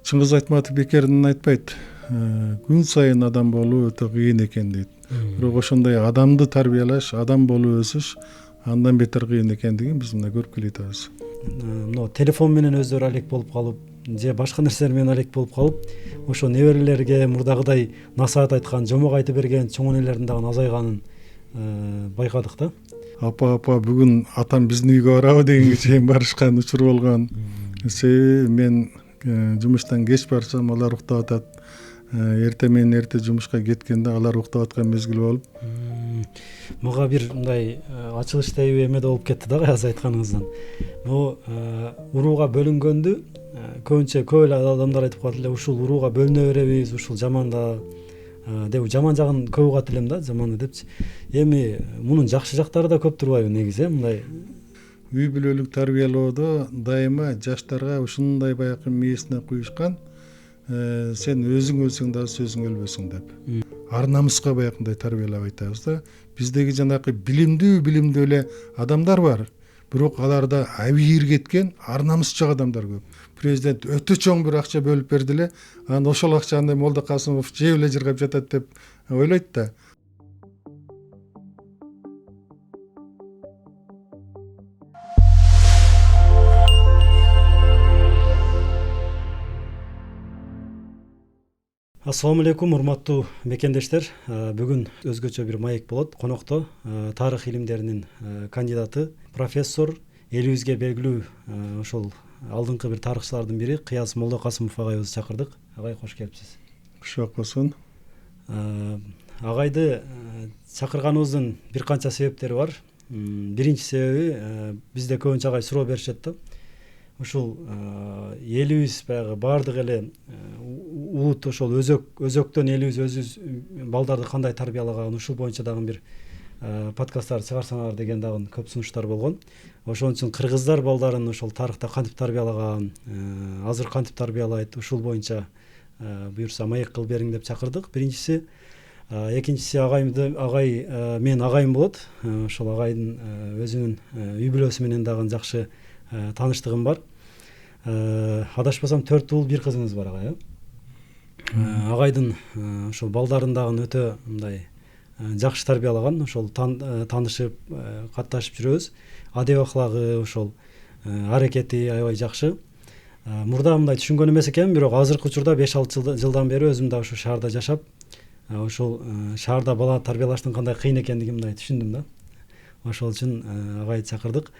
Чыңгыз Айтматов бекерден айтпайт. Күн сайын адам болуу өтө кыйын экен дейт. Бирок ошондой адамды тарбиялаш, адам болуп өсүш андан бетер кыйын экендигин биз мына көрүп келатабыз. Мына телефон менен өздөрү алек болуп калып же башка нерселер менен алек болуп калып, ошо неберелерге мурдагыдай насаат айткан, жомок айтып берген чоң энелердин дагы азайганын байкадык да. Апа бүгүн атам биздин үйгө барабы дегенге чейин барышкан учур болгон. Себеби мен жумуштан кеч барсам алар уктап атат. Эрте менен эрте жумушка кеткенде алар уктап аткан мезгил болуп. Мага бир мындай ачылыштуу эме да болуп кетти да азыр айтканыңыздан. Могу урууга бөлүнгөндү көбүнчө көп эле адамдар айтып калат эле, ушул урууга бөлүнө беребиз, ушул жаманда деп жаман жагын көп угат элем да, жаманды депчи. Эми мунун жакшы жактары да көп турбайбы негизи, мындай Үй бүлөлүк тарбиялоодо дайыма жаштарга ушундай баягы мээсине куюшкан, сен өзүң өлсөң дагы сөзүң өлбөсүң деп. Ар намыска баягындай тарбиялап айтабыз да. Биздеги жанакы билимдүү эле адамдар бар, бирок аларда абийир кеткен ар намыс жок адамдар көп. Президент өтө чоң бир акча бөлүп берди эле, анан ошол акчаны Молда Касымов жеп эле жыргап жатат деп ойлойт да. Ассаламу алейкум, урматтуу мекендештер. Бүгүн өзгөчө бир маек болот. Конокто тарых илимдеринин кандидаты, профессор, элибизге белгилүү ошол алдыңкы бир тарыхчылардын бири Кыяз Молда Касымов агайыбызды чакырдык. Агай, кош келипсиз. Кушак болсун. Агайды чакырганыбыздын бир канча себептери бар. Биринчи себеби бизде көбүнчө агай суроо беришет да. Ушул элибиз баягы баардык эле улут ошол өзөктөн элибиз өзүбүз балдарды кандай тарбиялаган, ушул боюнча дагы бир подкасттар чыгарсаңар деген дагы көп сунуштар болгон. Ошон үчүн кыргыздар балдарын ошол тарыхта кантип тарбиялаган, азыр кантип тарбиялайт, ушул боюнча буюрса маек кылып бериң деп чакырдык. Биринчиси. Экинчиси, агай менин агайым болот. Ошол агайдын өзүнүн үй бүлөсү менен дагы жакшы тааныштыгым бар. Адашпасам 4 уул 1 кызыңыз бар, агай. Агайдын ошол балдарын дагы өтө мындай жакшы тарбиялаган, ошол таанышып, катташып жүрөбүз. Адеп аклагы, ошол аракети аябай жакшы. Мурда мындай түшүнгөн эмес экенмин, бирок азыркы учурда 5-6 жылдан бери өзүм да ошо шаарда жашап, ошол шаарда бала тарбиялаштын кандай кыйын экендигин мындай түшүндүм да. Ошол үчүн агайды чакырдык.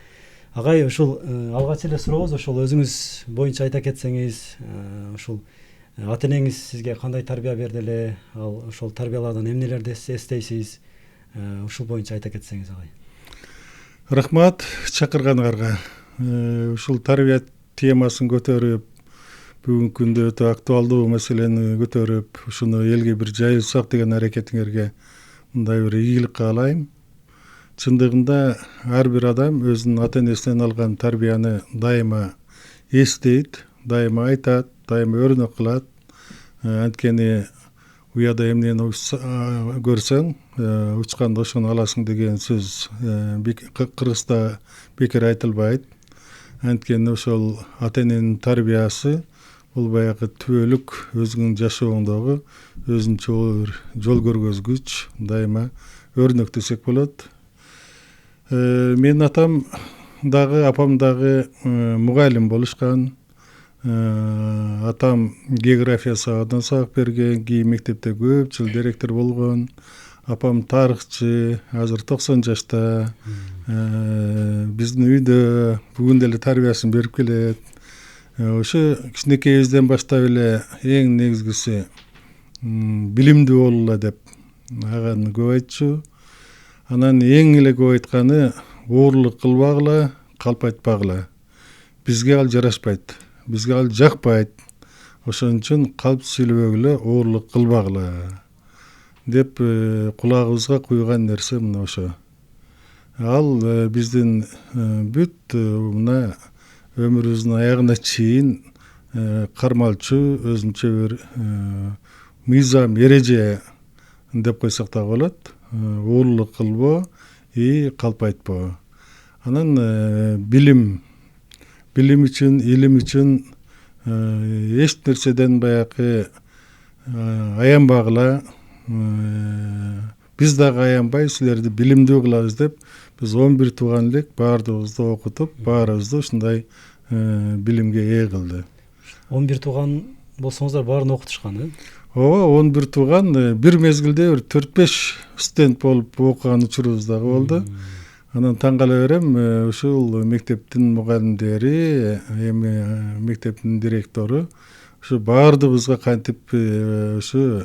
Агай, ушул алгач эле сурообуз, ошол өзүңүз боюнча айта кетсеңиз, ушул ата-энеңиз сизге кандай тарбия берди эле, ал ошол тарбиялардан эмнелерди эстейсиз, ушул боюнча айта кетсеңиз, агай. Рахмат чакырганыңарга. Ушул тарбия темасын көтөрүп, бүгүнкү күндө өтө актуалдуу маселени көтөрүп, ушуну элге бир жайылсак деген аракетиңерге мындай бир ийгилик каалайм. Чындыгында ар бир адам өзүнүн ата-энесинен алган тарбияны дайыма эстейт, дайыма айтат, дайыма өрнөк кылат. Анткени уяда эмнени көрсөң, учканда ошону аласың деген сөз кыргызда бекер айтылбайт. Анткени ошол ата-эненин тарбиясы бул баягы түбөлүк өзүңүн жашооңдогу өзүнчө жол көргөзгүч, дайыма өрнөк десек болот. Менин атам дагы, апам дагы мугалим болушкан. Атам география сабагынан сабак берген, кийин мектепте көп жыл директор болгон. Апам тарыхчы, азыр 90 жашта. Биздин үйдө бүгүн деле тарбиясын берип келет. Ошо кичинекейибизден баштап эле эң негизгиси билимдүү болула деп аганы көп айтчу. Анан эң эле көп айтканы оорлук кылбагыла, калп айтпагыла. Бизге ал жарашпайт, бизге ал жакпайт. Ошон үчүн калп сүйлөбөгүлө, оорлук кылбагыла деп кулагыбызга куйган нерсе мына ошо. Ал биздин бүт мына өмүрүбүздүн аягына чейин кармалчу өзүнчө бир мыйзам, эреже деп койсок да болот. Оорлук кылбоо, калп айтпоо. Анан билим үчүн, илим үчүн эч нерседен баягы аянбагыла, биз дагы аянбай силерди билимдүү кылабыз деп биз 11 тууган элек баардыгыбызды окутуп, баарыбызды ушундай билимге ээ кылды. 11 тууган болсоңуздар баарын окутушкан, ооба, 11 тууган бир мезгилде бир 4-5 студент болуп окуган учурубуз дагы болду. Анан таң кала берем, ушул мектептин мугалимдери, эми мектептин директору ушу баардыгыбызга кантип ушу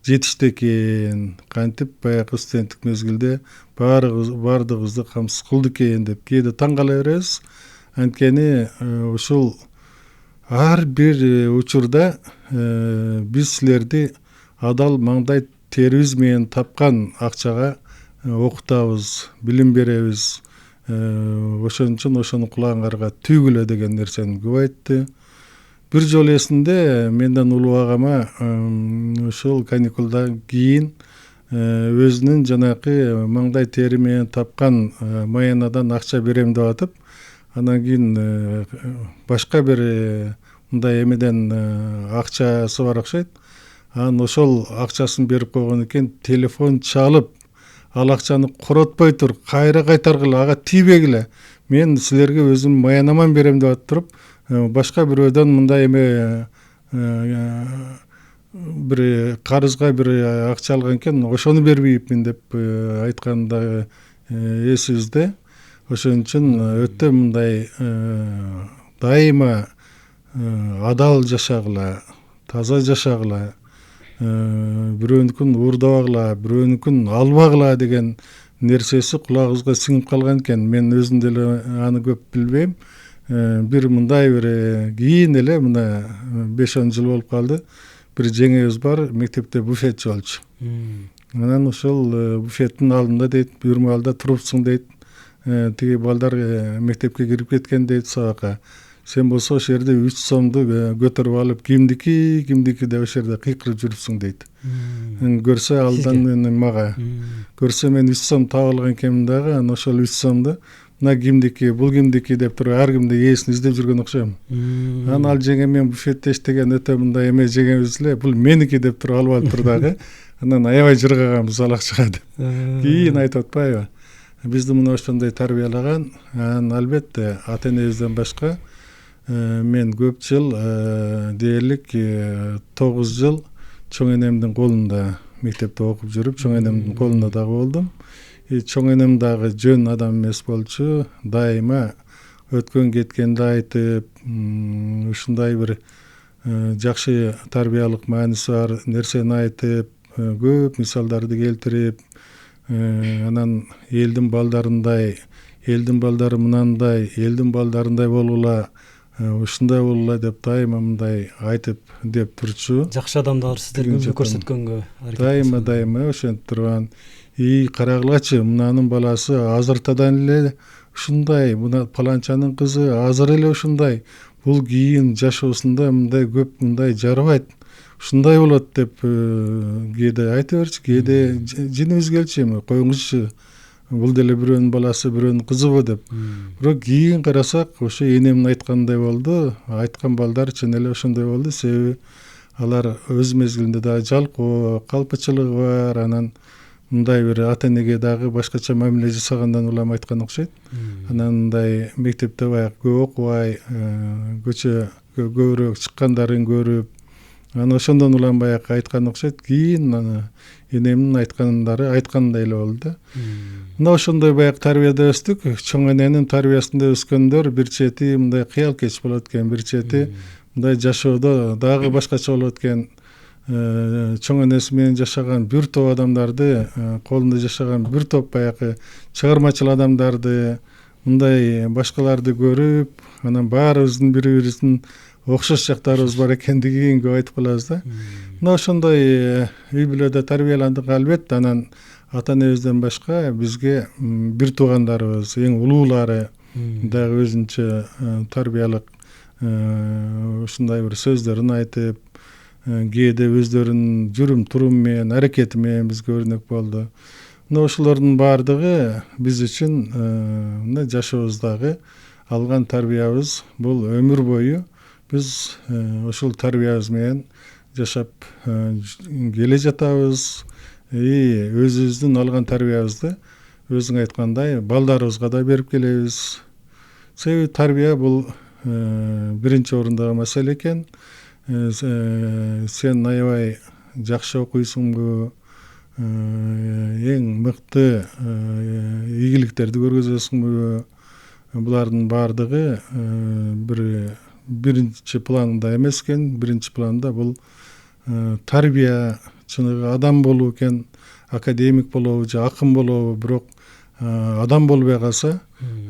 жетишти экен, кантип баягы студенттик мезгилде баардыгыбызды камсыз кылды экен деп кээде таң кала беребиз. Анткени ушул ар бир учурда биз силерди адал маңдай терибиз менен тапкан акчага окутабыз, билим беребиз. Ошон үчүн ошону кулагыңарга түйгүлө деген нерсени көп айтты. Бир жолу эсинде менден улуу агама ушул каникулдан кийин өзүнүн жанакы маңдай тери менен тапкан маянадан акча берем деп атып, анан кийин башка бир мындай эмеден акчасы бар окшойт. Анан ошол акчасын берип койгон экен, телефон чалып, ал акчаны коротпой тур, кайра кайтаргыла, ага тийбегиле. Мен силерге өзүм маянаман берем деп атып туруп, башка бирөөдөн мындай эме бир карызга бир акча алган экен, ошону бербейипмин деп айткан дагы эсибизде. Ошон үчүн өтө мындай дайыма адал жашагыла, таза жашагыла, бирөөнүкүн уурдабагыла, бирөөнүкүн албагыла деген нерсеси кулагыбызга сиңип калган экен. Мен өзүм деле аны көп билбейм. Бир мындай бир кийин эле мына 5-10 жыл болуп калды. Бир жеңебиз бар, мектепте буфетчи болчу. Анан ошол буфеттин алдында дейт, бүйүрмө турупсуң дейт. Тиги балдар мектепке кирип кеткен дейт сабакка. Сен болсо ошол жерде 3 сомду көтөрүп алып, кимдики деп ошол жерде кыйкырып жүрүпсүң дейт. Көрсө алдан мага. Көрсө мен 3 сом таап алган экенмин дагы, анан ошол 3 сомду мына кимдики, бул кимдики деп туруп ар кимди ээсин издеп жүргөн окшойм. Анан ал жеңем мен буфетте иштеген өтө мындай эме жеңебиз эле, бул меники деп туруп алып алыптыр дагы. Анан аябай жыргаганбыз ал акчага деп. Кийин айтып атпайбы? Бизди мына ошондой тарбиялаган. Анан албетте ата-энебизден башка мен көп жыл дээрлик 9 жыл чоң энемдин колунда мектепте окуп жүрүп, чоң энемдин колунда дагы болдум. Чоң энем дагы жөн адам эмес болчу. Дайыма өткөн кеткенди айтып, ушундай бир жакшы тарбиялык мааниси бар нерсени айтып, көп мисалдарды келтирип, анан элдин балдарындай, элдин балдары мынандай, элдин балдарындай болгула, ушундай болгула деп дайыма мындай айтып деп турчу. Жакшы адамдар сиздерге үлгү көрсөткөнгө аракет. Дайыма ошентип турган. Карагылачы, мынанын баласы азыртадан эле ушундай, мына паланчанын кызы азыр эле ушундай. Бул кийин жашоосунда мындай көп мындай жарабайт. Ушундай болот деп кээде айта берчү, кээде жинибиз келчү, эми коюңузчу. Бул деле бирөөнүн баласы, бирөөнүн кызыбы деп. Бирок кийин карасак, ошо энемдин айткандай болду. Айткан балдар чын эле ошондой болду. Себеби алар өз мезгилинде дагы жалкоо, калпычылыгы бар, анан мындай бир ата-энеге дагы башкача мамиле жасагандан улам айткан окшойт. Анан мындай мектепте баягы көп окубай, көчө көбүрөөк чыккандарын көрүп, анан ошондон улам баягы айткан окшойт. Кийин энемдин айткандай эле болду. Мына ошондой баягы тарбияда өстүк. Чоң эненин тарбиясында өскөндөр бир чети мындай кыялкеч болот экен, бир чети мындай жашоодо дагы башкача болот экен. Чоң энеси менен жашаган бир топ адамдарды, колунда жашаган бир топ баягы чыгармачыл адамдарды, мындай башкаларды көрүп, анан баарыбыздын бири-бирибиздин окшош жактарыбыз бар экендигин көп айтып калабыз да. Мына ошондой үй бүлөдө тарбияландык албетте. Анан ата-энебизден башка бизге бир туугандарыбыз, эң улуулары дагы өзүнчө тарбиялык ушундай бир сөздөрүн айтып, кээде өздөрүнүн жүрүм-туруму менен, аракети менен бизге өрнөк болду. Мына ошолордун баардыгы биз үчүн мына жашообуздагы алган тарбиябыз бул өмүр бою Биз ошол тарбиябыз менен жашап келе жатабыз. Өзүбүздүн алган тарбиябызды өзүң айткандай балдарыбызга да берип келебиз. Себеби тарбия бул биринчи орундагы маселе экен. Сен аябай жакшы окуйсуңбу, эң мыкты ийгиликтерди көргөзөсүңбү, булардын баардыгы биринчи планда эмес экен. Биринчи планда бул тарбия, чыныгы адам болуу экен. Академик болобу же акын болобу, бирок адам болбой калса,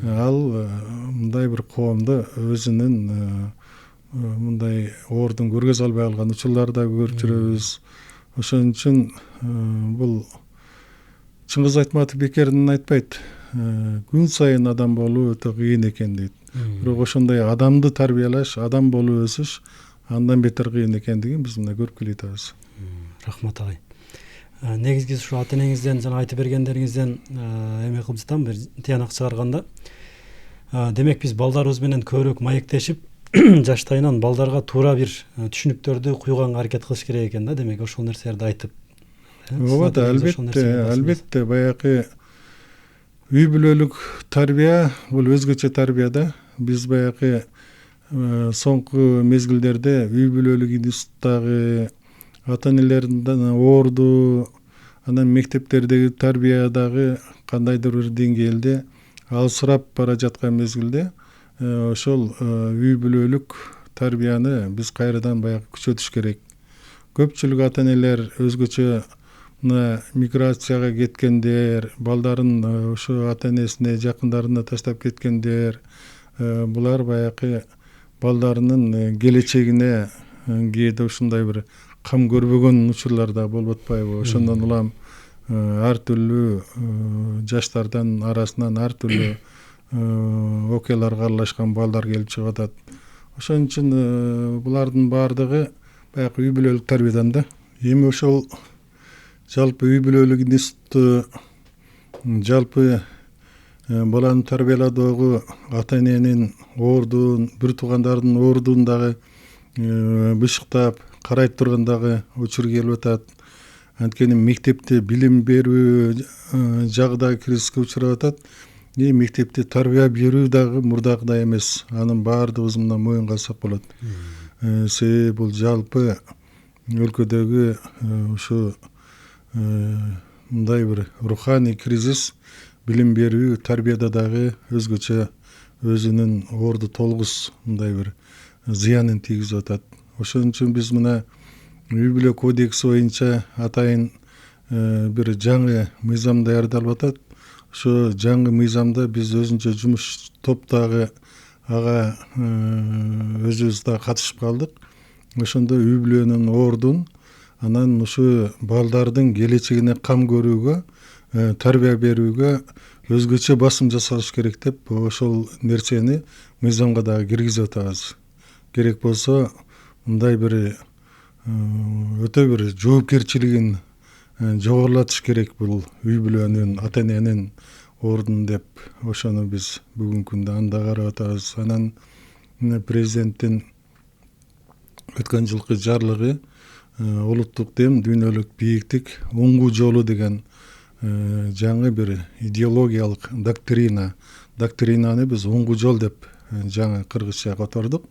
ал мындай бир коомду өзүнүн мындай ордун көргөзө албай калган учурларды да көрүп жүрөбүз. Ошон үчүн бул Чыңгыз Айтматов бекерден айтпайт, күн сайын адам болуу өтө кыйын экен дейт. Бирок ошондой адамды тарбиялаш, адам болуп өсүш андан бетер кыйын экендигин биз мына көрүп келе атабыз. Рахмат агай. Негизги ушу ата энеңизден жана айтып бергендериңизден эме кылып жатам, бир тыянак чыгарганда. Демек биз балдарыбыз менен көбүрөөк маектешип, жаштайынан балдарга туура бир түшүнүктөрдү куйганга аракет кылыш керек экен да. Демек ошол нерселерди айтып. Ооба да, албетте баягы үй бүлөлүк тарбия бул өзгөчө тарбия да. Биз баягы соңку мезгилдерде үй бүлөлүк институттагы ата энелердин орду, анан мектептердеги тарбия дагы кандайдыр бир деңгээлде алсырап бара жаткан мезгилде ошол үй бүлөлүк тарбияны биз кайрадан баягы күчөтүш керек. Көпчүлүк ата энелер өзгөчө мына миграцияга кеткендер, балдарын ошо ата энесине, жакындарына таштап кеткендер, булар баягы балдарынын келечегине кээде ушундай бир кам көрбөгөн учурлар да болуп атпайбы? Ошондон улам ар түрдүү жаштардан арасынан ар түрдүү окуяларга аралашкан балдар келип чыгып атат. Ошон үчүн булардын баардыгы баягы үй бүлөлүк тарбиядан да. Эми ошол жалпы үй бүлөлүк институту, жалпы баланы тарбияладагы ата эненин ордун, бир туугандардын ордун дагы бышыктап карайт турган дагы учур келип атат. Анткени мектепте билим берүү жагы да кризиске учурап атат. Мектепте тарбия берүү дагы мурдагыдай эмес. Анын баардыгыбыз мына моюнга алсак болот. Себеби бул жалпы өлкөдөгү ушу мындай бир руханий кризис билим берүү, тарбияда дагы өзгөчө өзүнүн орду толгус мындай бир зыянын тийгизип атат. Ошон үчүн биз мына үй бүлө кодекси боюнча атайын бир жаңы мыйзам даярдалып атат. Ошо жаңы мыйзамда биз өзүнчө жумуш топтогу ага өзүбүз да катышып калдык. Ошондо үй бүлөнүн ордун, анан ушу балдардын келечегине кам көрүүгө, тарбия берүүгө өзгөчө басым жасалыш керек деп ошол нерсени мыйзамга дагы киргизип атабыз. Керек болсо мындай бир өтө бир жоопкерчилигин жогорулатыш керек бул үй бүлөнүн, ата эненин ордун деп. Ошону биз бүгүнкү күндө анда карап атабыз. Анан президенттин өткөн жылкы жарлыгы улуттук дем, дүйнөлүк бийиктик, оңгу жолу деген жаңы бир идеологиялык доктринаны биз оңгу жол деп жаңы кыргызча котордук.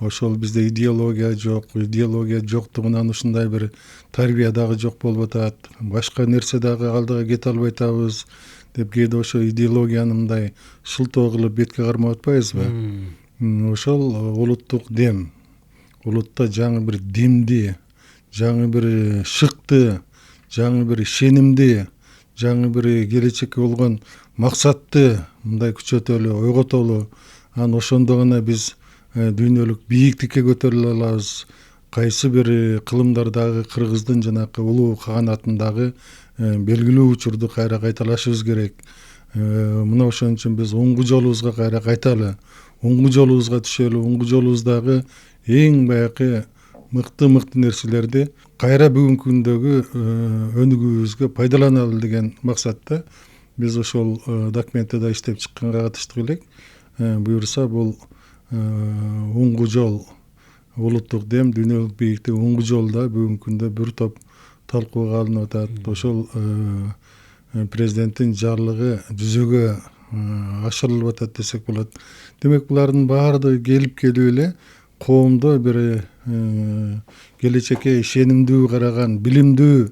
Ошол бизде идеология жоктугунан ушундай бир тарбия дагы жок болуп атат. Башка нерсе дагы алдыга кете албай атабыз деп кээде ошо идеологияны мындай шылтоо кылып бетке кармап атпайбызбы? Ошол улуттук дем, улутта жаңы бир демди, жаңы бир шыкты, жаңы бир ишенимди, жаңы бир келечекке болгон максатты мындай күчөтөлү, ойготолу. Анан ошондо гана биз дүйнөлүк бийиктикке көтөрүлө алабыз. Кайсы бир кылымдардагы кыргыздын жанакы улуу каганатындагы белгилүү учурду кайра кайталашыбыз керек. Мына ошон үчүн биз оңгу жолубузга кайра кайталы, оңгу жолубузга түшөлү, оңгу жолубуздагы эң баягы мыкты нерселерди кайра бүгүнкү күндөгү өнүгүүбүзгө пайдаланалы деген максатта биз ошол документти да иштеп чыкканга катыштык элек. Буюрса бул оңгу жол улуттук дем дүйнөлүк бийиктик оңгу жолда бүгүнкү күндө бир топ талкууга алынып атат. Ошол президенттин жарлыгы жүзөгө ашырылып атат десек болот. Демек булардын баардыгы келип келип эле коомдо бир келечекке ишенимдүү караган, билимдүү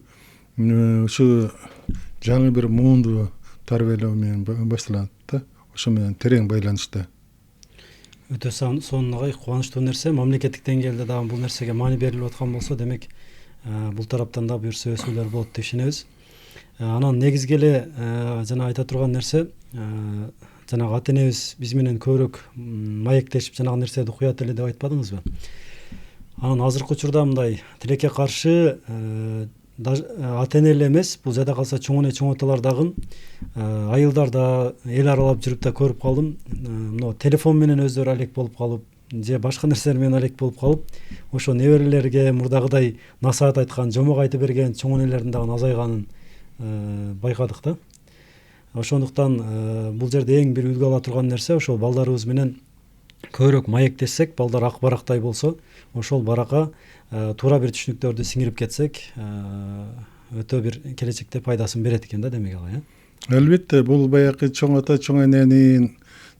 ушу жаңы бир муунду тарбиялоо менен башталат да. Ошо менен терең байланышта. Өтө сонуна кубанычтуу нерсе, мамлекеттик деңгээлде дагы бул нерсеге маани берилип аткан болсо, демек бул тараптан да буюрса өсүүлөр болот деп ишенебиз. Анан негизги эле жана айта турган нерсе, жанагы ата энебиз биз менен көбүрөөк маектешип жанагы нерседи куят эле деп айтпадыңызбы? Анан азыркы учурда мындай тилекке каршы ата эне эле эмес, бул жада калса чоң эне чоң аталар дагы айылдар да эл аралап жүрүп да көрүп калдым. Мына телефон менен өздөрү алек болуп калып, же башка нерселер менен алек болуп калып, ошо неберелерге мурдагыдай насаат айткан, жомок айтып берген чоң энелердин дагы азайганын байкадык да. Ошондуктан бул жерде эң бир үлгү ала турган нерсе, ошол балдарыбыз менен көбүрөөк маектешсек, балдар ак барактай болсо, ошол баракка туура бир түшүнүктөрдү сиңирип кетсек, өтө бир келечекте пайдасын берет экен да, демек ага. Албетте, бул баягы чоң ата чоң эненин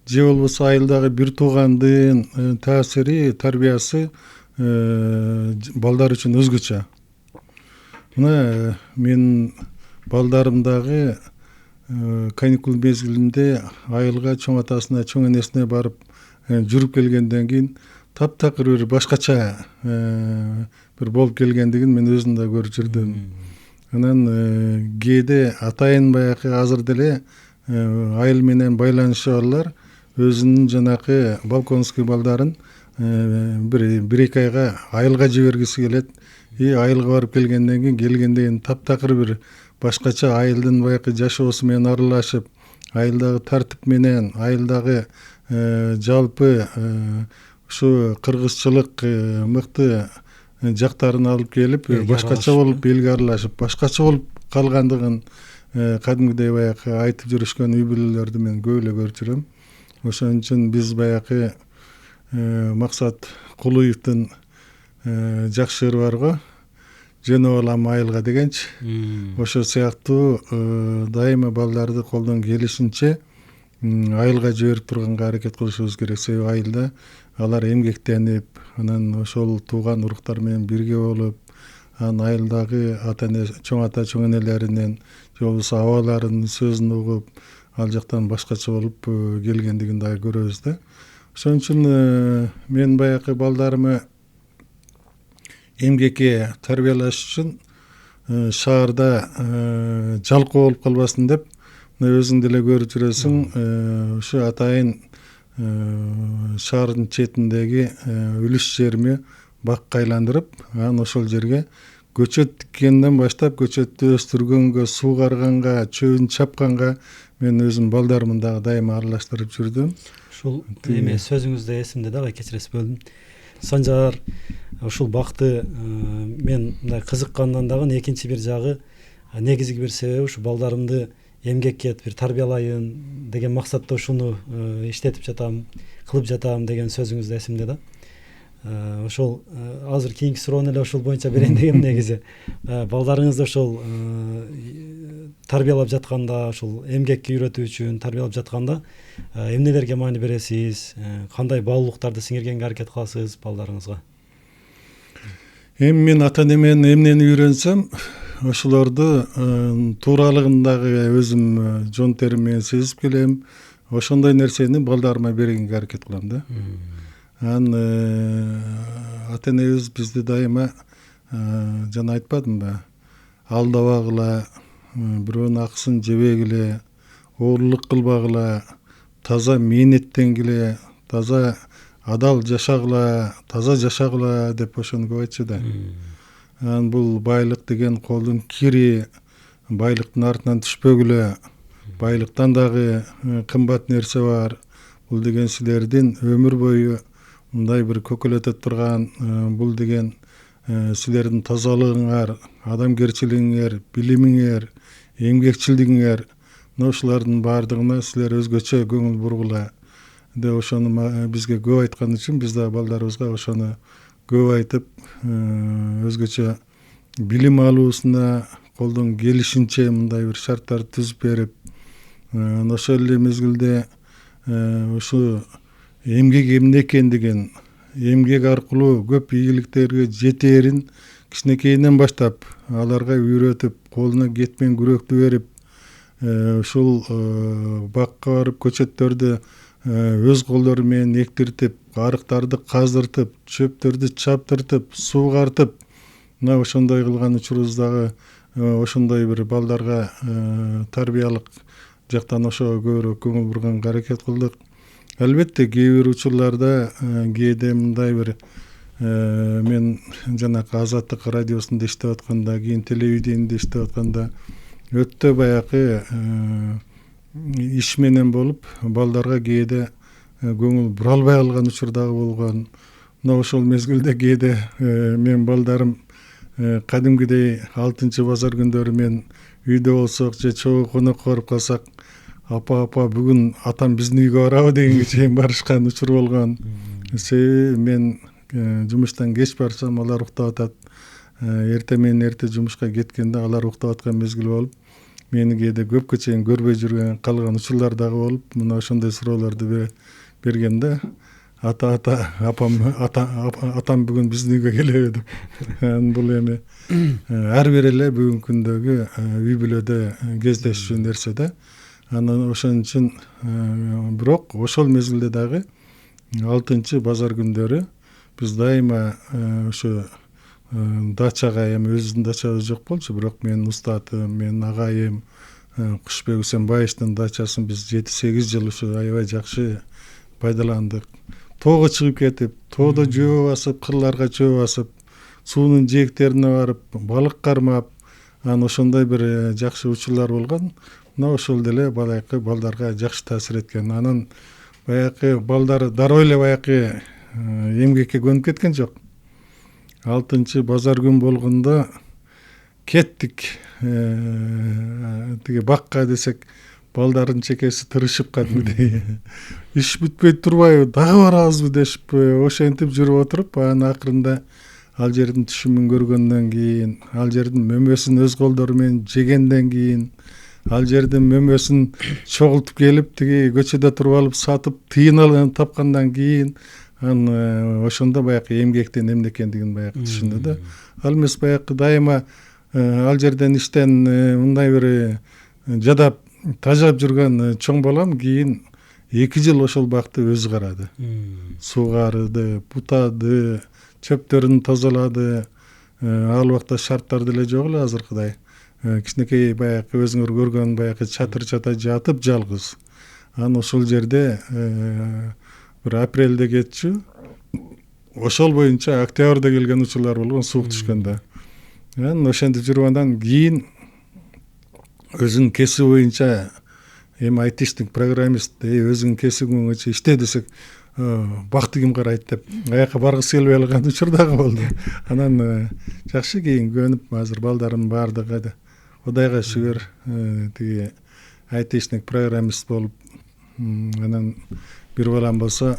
же болбосо айылдагы бир туугандын таасири, тарбиясы балдар үчүн өзгөчө. Мына мен балдарым дагы каникул мезгилинде айылга чоң атасына, чоң энесине барып жүрүп келгенден кийин таптакыр бир башкача бир болуп келгендигин мен өзүм да көрүп жүрдүм. Анан кээде атайын баягы азыр деле айыл менен байланышалар өзүнүн жанакы балконский балдарын бир эки айга айылга жибергиси келет. Айылга барып келгенден кийин таптакыр бир башкача айылдын баягы жашоосу менен аралашып, айылдагы тартип менен, айылдагы жалпы ушу кыргызчылык мыкты жактарын алып келип, башкача болуп элге аралашып, башкача болуп калгандыгын кадимгидей баягы айтып жүрүшкөн үй бүлөлөрдү мен көп эле көрүп жүрөм. Ошон үчүн биз баягы Максат Кулуевдин жакшы ыры бар го, жөнөп алам айылга дегенчи. Ошо сыяктуу дайыма балдарды колдон келишинче айылга жиберип турганга аракет кылышыбыз керек. Себеби айылда алар эмгектенип, анан ошол тууган уруктар менен бирге болуп, анан айылдагы ата эне, чоң ата чоң энелеринен же болбосо абаларынын сөзүн угуп, ал жактан башкача болуп келгендигин дагы көрөбүз да. Ошон үчүн мен баягы балдарымы эмгекке тарбиялаш үчүн шаарда жалкоо болуп калбасын деп, өзүң деле көрүп жүрөсүң, ушу атайын шаардын четиндеги үлүш жерими бакка айландырып, анан ошол жерге көчөт тиккенден баштап, көчөттү өстүргөнгө, суугарганга, чөбүн чапканга мен өзүм балдарымды дагы дайыма аралаштырып жүрдүм. Ушул эме сөзүңүздө эсимде дагы, кечиресиз бөлдүм. Санжар, ушул бакты мен мындай кызыккандан дагы экинчи бир жагы, негизги бир себеби ушу балдарымды эмгекке бир тарбиялайын деген максатта ушуну иштетип жатам, кылып жатам деген сөзүңүз да эсимде да. Ошол азыр кийинки суроону эле ошол боюнча берейин дегем негизи. Балдарыңызды ошол тарбиялап жатканда, ошол эмгекке үйрөтүү үчүн тарбиялап жатканда эмнелерге маани бересиз? Кандай баалуулуктарды сиңиргенге аракет кыласыз балдарыңызга? Эми мен ата энемен эмнени үйрөнсөм, ошолорду тууралыгын дагы өзүм жон терим менен сезип келем. Ошондой нерсени балдарыма бергенге аракет кылам да. Анан ата энебиз бизди дайыма жана айтпадымбы, алдабагыла, бирөөнүн акысын жебегиле, оорулук кылбагыла, таза мээнеттенгиле, таза адал жашагыла, таза жашагыла деп ошону көп айтчу да. Анан бул байлык деген колдун кири, байлыктын артынан түшпөгүлө, байлыктан дагы кымбат нерсе бар. Бул деген силердин өмүр бою мындай бир көкөлөтөт турган, бул деген силердин тазалыгыңар, адамгерчилигиңер, билимиңер, эмгекчилдигиңер, мына ушулардын баардыгына силер өзгөчө көңүл бургула деп ошону бизге көп айткан үчүн биз да балдарыбызга ошону көп айтып, өзгөчө билим алуусуна колдон келишинче мындай бир шарттар түзүп берип, ошол эле мезгилде ушу эмгек эмне экендигин, эмгек аркылуу көп ийгиликтерге жетээрин кичинекейинен баштап аларга үйрөтүп, колуна кет менен күрөктү берип, ушул бакка барып көчөттөрдү өз колдору менен эктиртип, арыктарды каздыртып, чөптөрдү чаптыртып, суугартып, мына ошондой кылган учурубуздагы ошондой бир балдарга тарбиялык жактан ошого көбүрөөк көңүл бурганга аракет кылдык. Албетте кээ бир учурларда кээде мындай бир мен жанакы Азаттык радиосунда иштеп атканда, кийин телевидениеде иштеп атканда өтө баягы иш менен болуп, балдарга кээде көңүл бура албай калган учур дагы болгон. Мына ошол мезгилде кээде менин балдарым кадимгидей 6-базар күндөрү мен үйдө болсок же чогуу конокко барып калсак, апа бүгүн атам биздин үйгө барабы дегенге чейин барышкан учур болгон. Себеби мен жумуштан кеч барсам алар уктап атат. Эрте менен эрте жумушка кеткенде алар уктап аткан мезгил болуп, мени кээде көпкө чейин көрбөй жүргөн калган учурлар дагы болуп, мына ошондой суроолорду бергенде атам бүгүн биздин үйгө келеби деп. Бул эми ар бир эле бүгүнкү күндөгү үй бүлөдө кездешчү нерсе да. Анан ошон үчүн бирок ошол мезгилде дагы 6-базар күндөрү биз дайыма ошо дачага, эми өзүбүздүн дачабыз жок болчу, бирок менин устатым, менин агайым Кушбек Усенбаевдин дачасын биз 7-8 жыл ушу аябай жакшы пайдаландык. Тоого чыгып кетип, тоодо жөө басып, кырларга жөө басып, суунун жээктерине барып, балык кармап, анан ошондой бир жакшы учурлар болгон. Мына ошол деле балайкы балдарга жакшы таасир эткен. Анан баягы балдар дароо эле баягы эмгекке көнүп кеткен жок. 6-базар күн болгондо кеттик тиги бакка десек, балдардын чекеси тырышып кадимгидей иш бүтпөй турбайбы, дагы барабызбы дешип ошентип жүрүп отуруп, анан акырында ал жердин түшүмүн көргөндөн кийин, ал жердин мөмөсүн өз колдору менен жегенден кийин, ал жердин мөмөсүн чогултуп келип тиги көчөдө туруп алып сатып тыйын тапкандан кийин, анан ошондо баягы эмгектин эмне экендигин баягы түшүндү да. Ал эмес баягы дайыма ал жерден иштен мындай бир жадап тажап жүргөн чоң балам кийин 2 жыл ошол бакты өзү карады. Суугарды, бутады, чөптөрүн тазалады. Ал убакта шарттар деле жок эле азыркыдай. Кичинекей баягы өзүңөр көргөн баягы чатыр чата жатып жалгыз. Анан ошол жерде бир апрелде кетчү. Ошол боюнча октябрда келген учурлар болгон, суук түшкөндө. Анан ошентип жүрүп андан кийин өзүнүн кесиби боюнча эми айтишник программист, өзүнүн кесибиң боюнча иште десек, бакты ким карайт деп аяка баргысы келбей калган учур дагы болду. Анан жакшы кийин көнүп, азыр балдарым баардыгы Кудайга шүгүр тиги айтишник программист болуп, анан бир балам болсо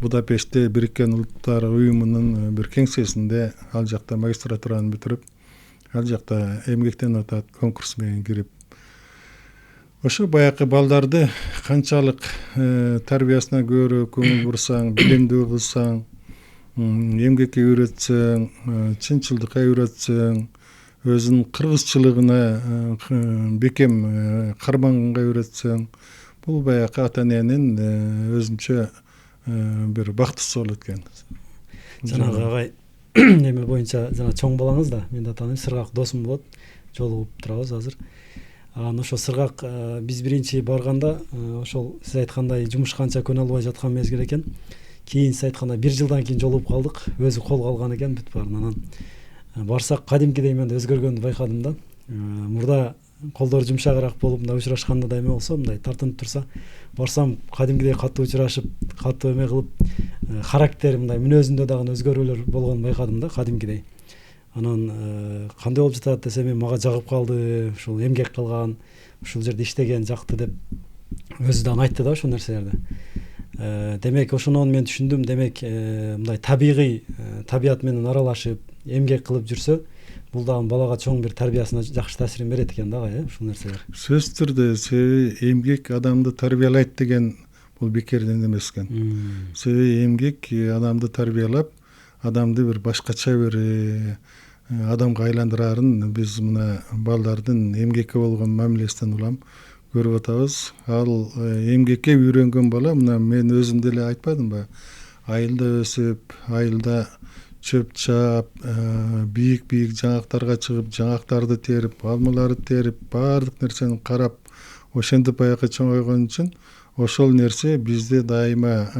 Будапештте Бириккен Улуттар уюмунун бир кеңсесинде ал жакта магистратураны бүтүрүп, ал жакта эмгектенип атат, конкурс менен кирип. Ошо баягы балдарды канчалык тарбиясына көбүрөөк көңүл бурсаң, билимдүү кылсаң, эмгекке үйрөтсөң, чынчылдыкка үйрөтсөң, өзүнүн кыргызчылыгына бекем карманганга үйрөтсөң, бул баягы ата эненин өзүнчө бир бактысы болот экен. Жанагы агай эме боюнча жана чоң балаңыз да, мен да тааныйм, Сыргак досум болот, жолугуп турабыз азыр. Анан ошо Сыргак биз биринчи барганда ошол сиз айткандай жумуш канча көнө албай жаткан мезгил экен. Кийин сиз айткандай 1 жылдан кийин жолугуп калдык, өзү колго алган экен бүт баарын. Анан барсак кадимкидей мен өзгөргөндү байкадым да. Мурда колдор жумшагыраак болуп, мындай учурашканда да эме болсо, мындай тартынып турса, барсам кадимкидей катуу учурашып, катуу эме кылып, характери мындай мүнөзүндө дагы өзгөрүүлөр болгонун байкадым да, кадимкидей. Анан кандай болуп жатат десе, мен мага жагып калды, ушул эмгек кылган, ушул жерде иштеген жакты деп өзү дагы айтты да ошол нерселерди. Демек ошондон мен түшүндүм, демек мындай табигый табият менен аралашып эмгек кылып жүрсө бул дагы балага чоң бир тарбиясына жакшы таасирин берет экен да агай, ушул нерселер. Сөзсүз түрдө себеби эмгек адамды тарбиялайт деген бул бекерден эмес экен. Себеби эмгек адамды тарбиялап, адамды бир башкача бир адамга айландырарын биз мына балдардын эмгекке болгон мамилесинен улам көрүп атабыз. Ал эмгекке үйрөнгөн бала, мына мен өзүм деле айтпадымбы, айылда өсүп, айылда чөп чаап, бийик жаңактарга чыгып, жаңактарды терип, алмаларды терип, баардык нерсени карап, ошентип баягы чоңойгон үчүн ошол нерсе бизде дайыма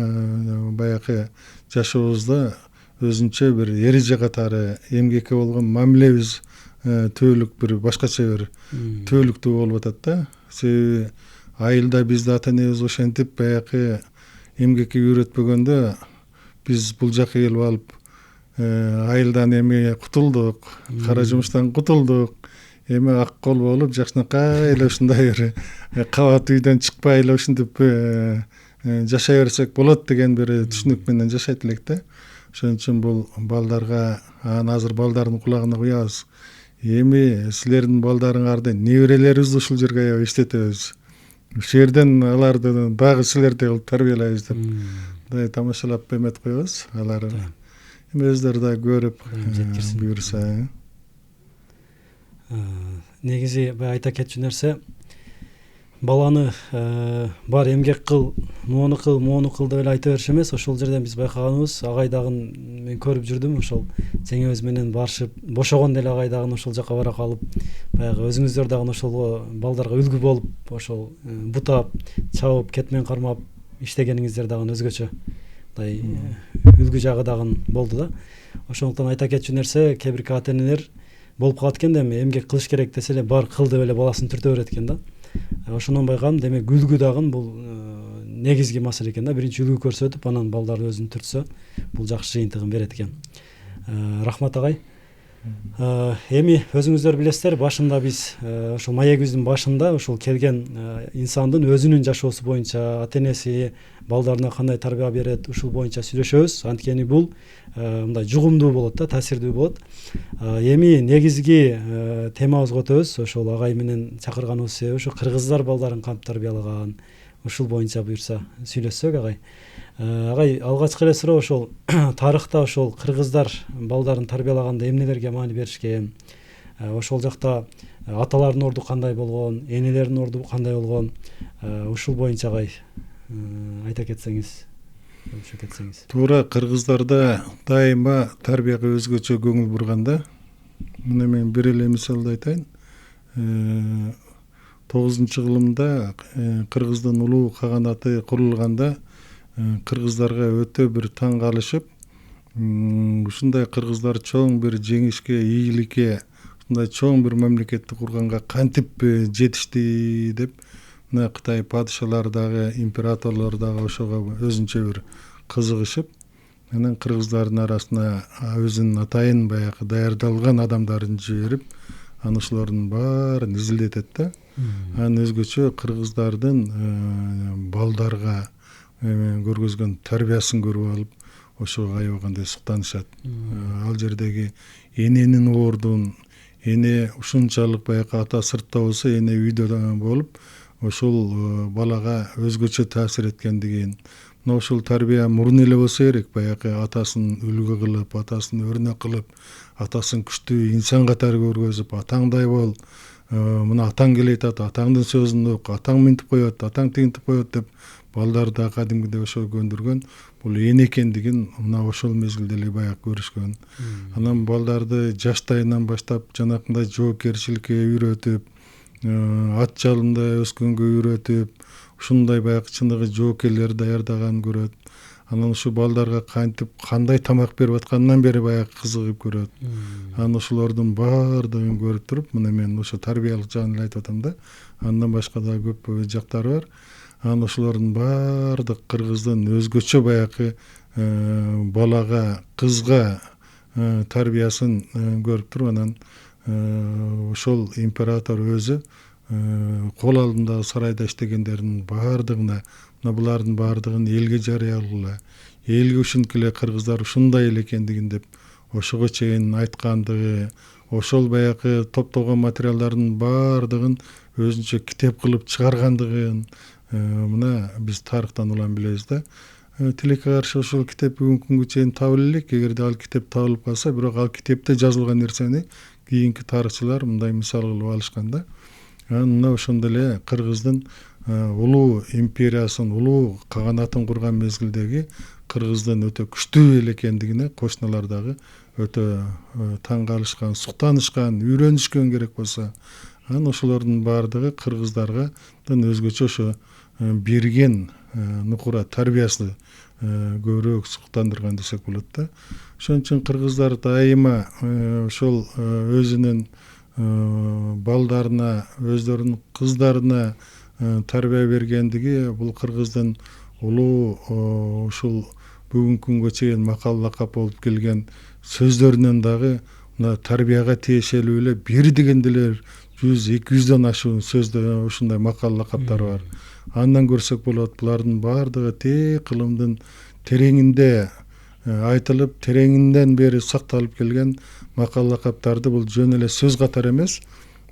баягы жашообузда өзүнчө бир эреже катары эмгекке болгон мамилебиз түбөлүк бир башкача бир түбөлүктүү болуп атат да. Себеби айылда бизди ата энебиз ошентип баягы эмгекке үйрөтпөгөндө биз бул жака келип алып айылдан эми кутулдук, кара жумуштан кутулдук, эми ак кол болуп жакшынакай эле ушундай бир кабат үйдөн чыкпай эле ушинтип жашай берсек болот деген бир түшүнүк менен жашайт элек да. Ошон үчүн бул балдарга, азыр балдардын кулагына куябыз. Эми силердин балдарыңарды, неберелерибизди ушул жерге аябай иштетебиз. Ушул жерден аларды дагы силердей кылып тарбиялайбыз деп мындай тамашалап эметип коебуз. Алар эми өздөрү да көрүп буюрса. Негизи баягы айта кетчү нерсе, баланы бар эмгек кыл, мону кыл деп эле айта бериш эмес. Ошол жерден биз байкаганыбыз, агай дагы мен көрүп жүрдүм, ошол жеңебиз менен барышып, бошогондо эле агай дагы ошол жака бара калып, баягы өзүңүздөр дагы ошол балдарга үлгү болуп, ошол бутап, чабып, кетмен кармап иштегениңиздер дагы өзгөчө мындай үлгү жагы дагы болду да. Ошондуктан айта кетчү нерсе, кээ бирки ата энелер болуп калат экен да, эми эмгек кылыш керек десе эле бар кыл деп эле баласын түртө берет экен да. Ошондон байкадым, демек үлгү дагы бул негизги маселе экен да. Биринчи үлгү көрсөтүп, анан балдар өзүн түртсө, бул жакшы жыйынтыгын берет экен. Рахмат агай. Эми өзүңүздөр билесиздер, башында биз ошол маегибиздин башында ошол келген инсандын өзүнүн жашоосу боюнча ата энеси балдарына кандай тарбия берет, ушул боюнча сүйлөшөбүз. Анткени бул мындай жугумдуу болот да, таасирдүү болот. Эми негизги темабызга өтөбүз. Ошол агай менен чакырганыбыз себеби ошо кыргыздар балдарын кантип тарбиялаган, ушул боюнча буюрса сүйлөшсөк агай. Агай, алгачкы эле суроо ошол тарыхта ошол кыргыздар балдарын тарбиялаганда эмнелерге маани беришкен? Ошол жакта аталардын орду кандай болгон, энелердин орду кандай болгон? Ушул боюнча агай айта кетсеңиз, бөлүшө кетсеңиз. Туура, кыргыздарда дайыма тарбияга өзгөчө көңүл бурган да. Мына мен бир эле мисалды айтайын. 9-кылымда кыргыздын улуу каганаты курулганда кыргыздарга өтө бир таң калышып, ушундай кыргыздар чоң бир жеңишке, ийгиликке, ушундай чоң бир мамлекетти курганга кантип жетишти деп, мына Кытай падышалары дагы, императорлору дагы ошого өзүнчө бир кызыгышып, анан кыргыздардын арасына өзүнүн атайын баягы даярдалган адамдарын жиберип, анан ошолордун баарын изилдетет да. Анан өзгөчө кыргыздардын балдарга көргөзгөн тарбиясын көрүп алып, ошого аябагандай суктанышат. Ал жердеги эненин ордун, эне ушунчалык баягы ата сыртта болсо, эне үйдө болуп, ошол балага өзгөчө таасир эткендигин, мына ошол тарбия мурун эле болсо керек, баягы атасын үлгү кылып, атасын өрнөк кылып, атасын күчтүү инсан катары көргөзүп, атаңдай бол, мына атаң келе атат, атаңдын сөзүн ук, атаң минтип коет, атаң тигинтип коет деп балдар да кадимгидей ошого көндүргөн. Бул эне экендигин мына ошол мезгилде эле баягы көрүшкөн. Анан балдарды жаштайынан баштап жанакындай жоопкерчиликке үйрөтүп, ат жалында өскөнгө үйрөтүп, ушундай баягы чыныгы жоопкерлер даярдаганын көрөт. Анан ушу балдарга кантип, кандай тамак берип атканынан бери баягы кызыгып көрөт. Анан ошолордун баардыгын көрүп туруп, мына мен ошо тарбиялык жагын эле айтып атам да. Андан башка да көп жактары бар. Анан ошолордун баардык кыргыздын өзгөчө баягы балага, кызга тарбиясын көрүп туруп, анан ошол император өзү кол алдындагы сарайда иштегендердин баардыгына мына булардын баардыгын элге жарыялгыла, элге ушинткиле кыргыздар ушундай эле экендигин деп ошого чейин айткандыгы, ошол баягы топтогон материалдардын баардыгын өзүнчө китеп кылып чыгаргандыгын мына биз тарыхтан улам билебиз да. Тилекке каршы ошол китеп бүгүнкү күнгө чейин табыла элек. Эгерде ал китеп табылып калса, бирок ал китепте жазылган нерсени кийинки тарыхчылар мындай мисал кылып алышкан да. Мына ошондой эле кыргыздын улуу империясын, улуу каганатын курган мезгилдеги кыргыздын өтө күчтүү эл экендигине кошуналар дагы өтө таң калышкан, суктанышкан, үйрөнүшкөн керек болсо. Анан ошолордун баардыгы кыргыздардан өзгөчө ошо берген нукура тарбиясы көбүрөөк суктандырган десек болот да. Ошон үчүн кыргыздар дайыма ошол өзүнүн балдарына, өздөрүнүн кыздарына тарбия бергендиги бул кыргыздын улуу ушул бүгүнкү күнгө чейин макал лакап болуп келген сөздөрүнөн дагы мына тарбияга тиешелүү эле бир дегенде эле 100-200дөн ашуун сөздө ушундай макал лакаптар бар. Андан көрсөк болот, булардын баардыгы тээ кылымдын тереңинде айтылып, тереңинден бери сакталып келген макал лакаптарды бул жөн эле сөз катары эмес.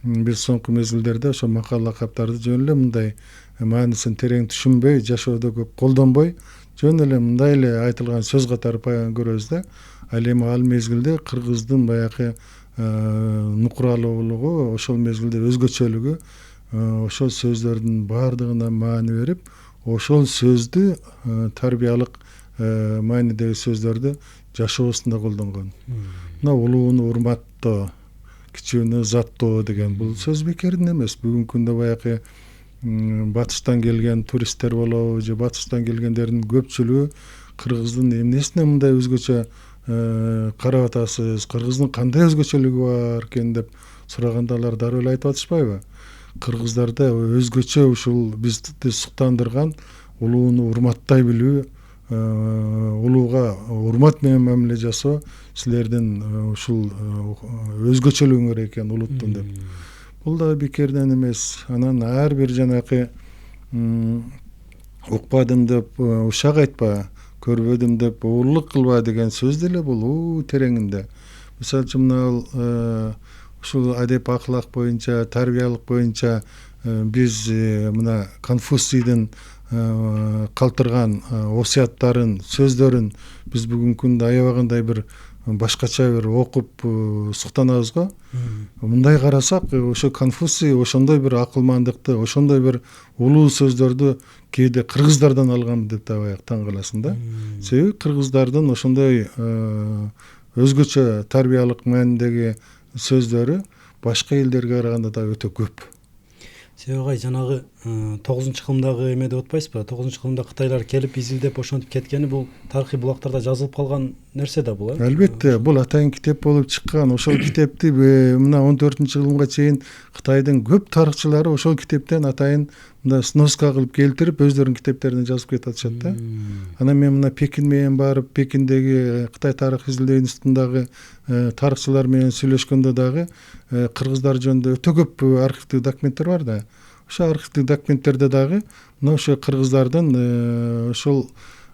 Биз соңку мезгилдерде ошо макал лакаптарды жөн эле мындай маанисин терең түшүнбөй, жашоодо көп колдонбой, жөн эле мындай эле айтылган сөз катары көрөбүз да. Ал эми ал мезгилде кыргыздын баягы нукуралуулугу, ошол мезгилде өзгөчөлүгү, ошол сөздөрдүн баардыгына маани берип, ошол сөздү тарбиялык маанидеги сөздөрдү жашоосунда колдонгон. Мына улууну урматтоо, кичүүнү заттоо деген бул сөз бекердин эмес. Бүгүнкү күндө баягы батыштан келген туристтер болобу же батыштан келгендердин көпчүлүгү кыргыздын эмнесине мындай өзгөчө карап атасыз, кыргыздын кандай өзгөчөлүгү бар экен деп сураганда алар дароо эле айтып атышпайбы? Кыргыздарда өзгөчө ушул бизди суктандырган улууну урматтай билүү, улууга урмат менен мамиле жасоо силердин ушул өзгөчөлүгүңөр экен улуттун деп. Бул да бекерден эмес. Анан ар бир жанакы укпадым деп ушак айтпа, көрбөдүм деп уурлук кылба деген сөз деле бул тереңинде. Мисалы үчүн мына ушул адеп акылак боюнча, тарбиялык боюнча биз мына Конфуцийдин калтырган осуяттарын, сөздөрүн биз бүгүнкү күндө аябагандай бир башкача бир окуп суктанабыз го. Мындай карасак, ошо Конфуций ошондой бир акылмандыкты, ошондой бир улуу сөздөрдү кээде кыргыздардан алган деп да таң каласың да. Себеби кыргыздардын ошондой өзгөчө тарбиялык маанидеги сөздөрү башка элдерге караганда да өтө көп. Себеби жанагы 9-кылымдагы эме деп атпайсызбы? 9-кылымда Кытайлар келип изилдеп ошентип кеткени бул тарыхый булактарда жазылып калган нерсе да бул. Албетте, бул атайын китеп болуп чыккан. Ошол китепти мына 14-кылымга чейин Кытайдын көп тарыхчылары ошол китептен атайын мында сноска кылып келтирип өздөрүнүн китептерине жазып кетип атышат да. Анан мен мына Пекин менен барып, Пекиндеги Кытай тарых изилдөө институтундагы тарыхчылар менен сүйлөшкөндө дагы кыргыздар жөнүндө өтө көп архивдик документтер бар да. Ошо архивдик документтерде дагы мына ошо кыргыздардын ошол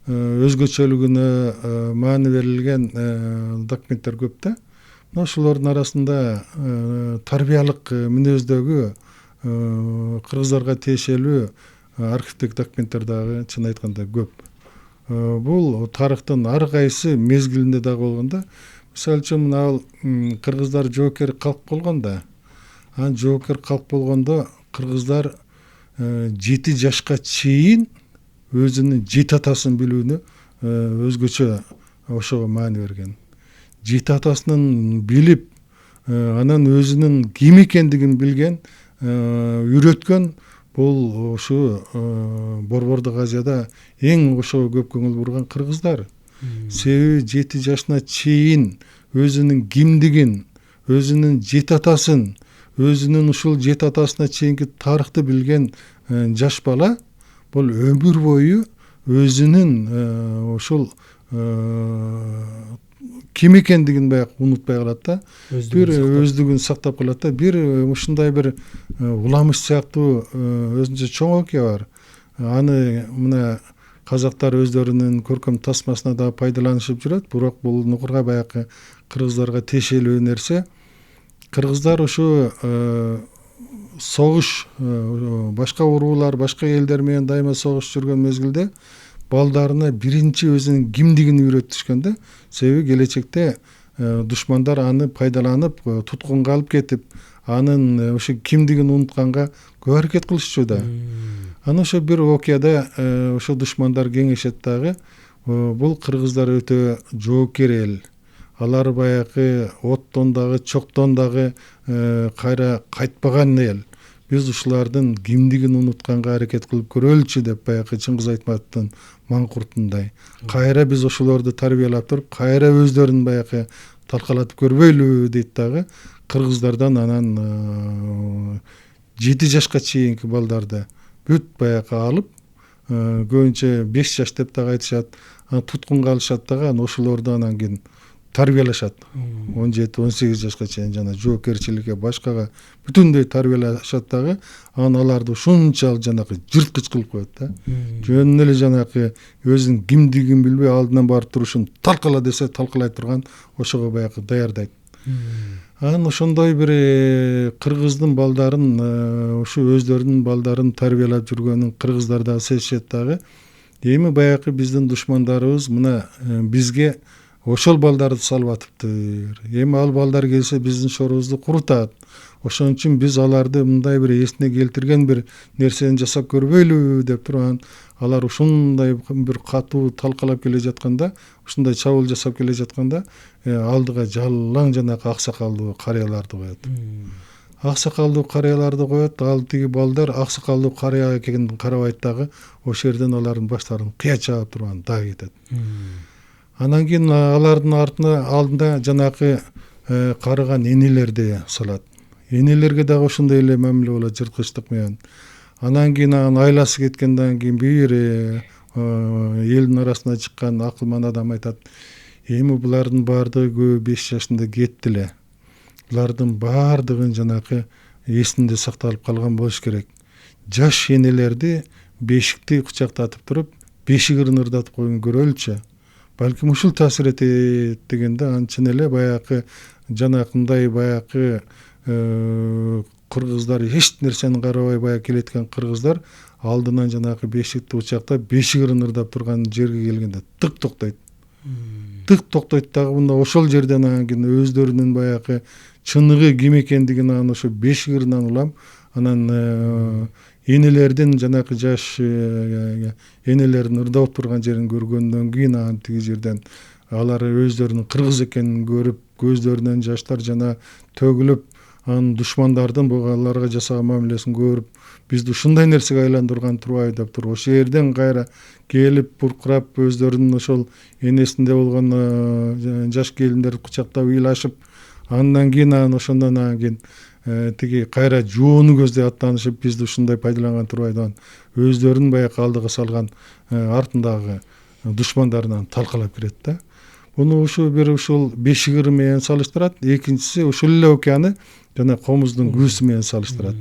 өзгөчөлүгүнө маани берилген документтер көп да. Мына ошолордун арасында тарбиялык мүнөздөгү кыргыздарга тиешелүү архивдик документтер дагы чын айтканда көп. Бул тарыхтын ар кайсы мезгилинде дагы болгон да. Мисалы үчүн мына кыргыздар жоокер калк болгон да. Анан жоокер калк болгондо кыргыздар 7 жашка чейин өзүнүн жети атасын билүүнү өзгөчө ошого маани берген. Жети атасынын билип, анан өзүнүн ким экендигин билген, үйрөткөн бул ушу Борбордук Азияда эң ошого көп көңүл бурган кыргыздар. Себеби 7 жашына чейин өзүнүн кимдигин, өзүнүн жети атасын, өзүнүн ушул жети атасына чейинки тарыхты билген жаш бала бул өмүр бою өзүнүн ушул ким экендигин баягы унутпай калат да. Бир өздүгүн өздүгүн сактап калат да. Бир ушундай бир уламыш сыяктуу өзүнчө чоң окуя бар. Аны мына казактар өздөрүнүн көркөм тасмасына да пайдаланышып жүрөт, бирок бул нукурга баягы кыргыздарга тиешелүү нерсе. Кыргыздар ушу согуш, башка уруулар, башка элдер менен дайыма согушуп жүргөн мезгилде балдарына биринчи өзүнүн кимдигин үйрөтүшкөн да. Себеби келечекте душмандар аны пайдаланып, туткунга алып кетип, анын ушу кимдигин унутканга көп аракет кылышчу да. Аны ошо бир окуяда ошо душмандар кеңешет дагы. Бул кыргыздар өтө жоопкер эл. Алар баягы оттон дагы, чоктон дагы кайра кайтпаган эл. Биз ушулардын кимдигин унутканга аракет кылып көрөлүчү деп баягы Чыңгыз Айтматовдун маңкуртундай. Кайра биз ошолорду тарбиялап туруп, кайра өздөрүн баягы талкалатып көрбөйлүбү дейт дагы. Кыргыздардан анан 7 жашка чейинки балдарды бүт баягы алып, көбүнчө 5 жаш деп дагы айтышат, туткунга алышат дагы, анан ошолорду анан кийин тарбиялашат. 17-18 жашка чейин жана жоопкерчиликке, башкага бүтүндөй тарбиялашат дагы. Анан аларды ушунчалык жанагы жырткыч кылып коет да. Жөн эле жанагы өзүнүн кимдигин билбей алдынан барып турушун талкала десе талкалай турган, ошого баягы даярдайт. Анан ошондой бир кыргыздын балдарын, ушу өздөрүнүн балдарын тарбиялап жүргөнүн кыргыздар дагы сезишет дагы. Эми баягы биздин душмандарыбыз мына бизге ошол балдарды салып атыптыр. Эми ал балдар келсе биздин шорубузду курутат. Ошон үчүн биз аларды мындай бир эсине келтирген бир нерсени жасап көрбөйлүбү деп турган. Алар ушундай бир катуу талкалап келе жатканда, ушундай чабуул жасап келе жатканда, алдыга жалаң жанагы аксакалдуу карыяларды коет. Аксакалдуу карыяларды коет, ал тиги балдар аксакалдуу карыя экенин карабайт дагы, ошол жерден алардын баштарын кыя чаап турган дагы кетет. Анан кийин алардын алдына жанагы карыган энелерди салат. Энелерге дагы ошондой эле мамиле болот, жырткычтык менен. Анан кийин айласы кеткенден кийин бир элдин арасына чыккан акылман адам айтат: эми булардын баардыгы 5 жашында кетти эле. Булардын баардыгын жанагы эсинде сакталып калган болуш керек. Жаш энелерди бешикти кучактатып туруп, бешигин ырдатып койгон көрөлүчү. Балким ушул таасир этет дегенде, анчын эле баягы жанакындай баягы кыргыздар эч нерсени карабай баягы келеткен кыргыздар алдынан жанагы бешикти кучактап, бешигин ырдап турган жерге келгенде тык токтойт. Тык токтойт дагы мында ошол жерден анан кийин өздөрүнүн баягы чыныгы ким экендигин анан ошо бешигиринен улам, анан энелердин жанагы жаш энелердин ырдап турган жерин көргөндөн кийин анан тиги жерден алар өздөрүнүн кыргыз экенин көрүп, көздөрүнөн жаштар жана төгүлүп, анан душмандардын бугаларга жасаган мамилесин көрүп, бизди ушундай нерсеге айландырган турбайбы деп туруп, ошол жерден кайра келип буркурап, өздөрүнүн ошол энесинде болгон жаш келиндерди кучактап ыйлашып, андан кийин ошондон кийин тиги кайра жууну көздөй аттанышып, бизди ушундай пайдаланган турбайдыган өздөрүн баягы алдыга салган артындагы душмандарынан талкалап кирет да. Буну ушул бешигир менен салыштырат. Экинчиси ушул эле окуяны жана комуздун күүсү менен салыштырат.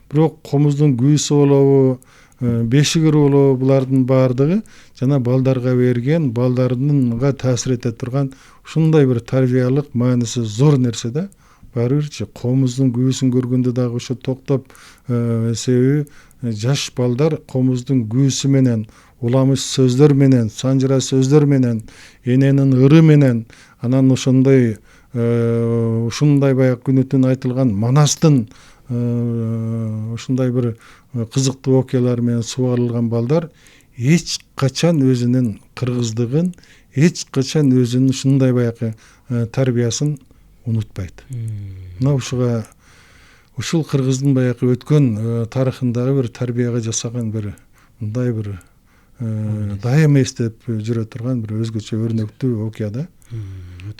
Бирок комуздун күүсү болобу, бешигир болобу, булардын баардыгы жана балдарга берген, балдарынга таасир эте турган ушундай бир тарбиялык мааниси зор нерсе да. Баары бирчи комуздун күүсүн көргөндө дагы ошо токтоп, себеби жаш балдар комуздун күүсү менен, уламыш сөздөр менен, санжыра сөздөр менен, эненин ыры менен, анан ошондой ушундай баягы күнү түн айтылган манастын ушундай бир кызыктуу окуялар менен субарылган балдар эч качан өзүнүн кыргыздыгын, эч качан өзүнүн ушундай баягы тарбиясын унутпайт. Мына ушул кыргыздын баягы өткөн тарыхындагы бир тарбияга жасаган бир мындай бир дайыма эстеп жүрө турган бир өзгөчө өрнөктүү окуя да.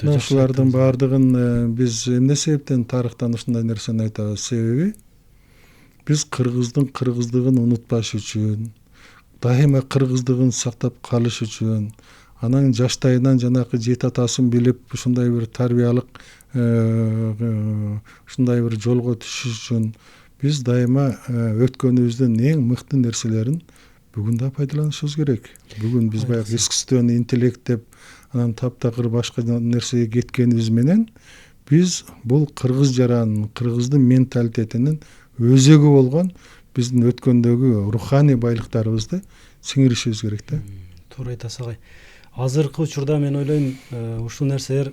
Ушулардын баардыгын биз эмне себептен тарыхтан ушундай нерсени айтабыз? Себеби биз кыргыздын кыргыздыгын унутпаш үчүн, дайыма кыргыздыгын сактап калыш үчүн, анан жаштайынан жанакы жети атасын билип ушундай бир тарбиялык ушундай бир жолго түшүш үчүн биз дайыма өткөнүбүздүн эң мыкты нерселерин бүгүн да пайдаланышыбыз керек. Бүгүн биз баягы искусственный интеллект деп анан таптакыр башка нерсеге кеткенибиз менен биз бул кыргыз жаранын, кыргыздын менталитетинин өзөгү болгон биздин өткөндөгү руханий байлыктарыбызды сиңиришибиз керек да. Туура айтасыз агай. Азыркы учурда мен ойлойм ушул нерселер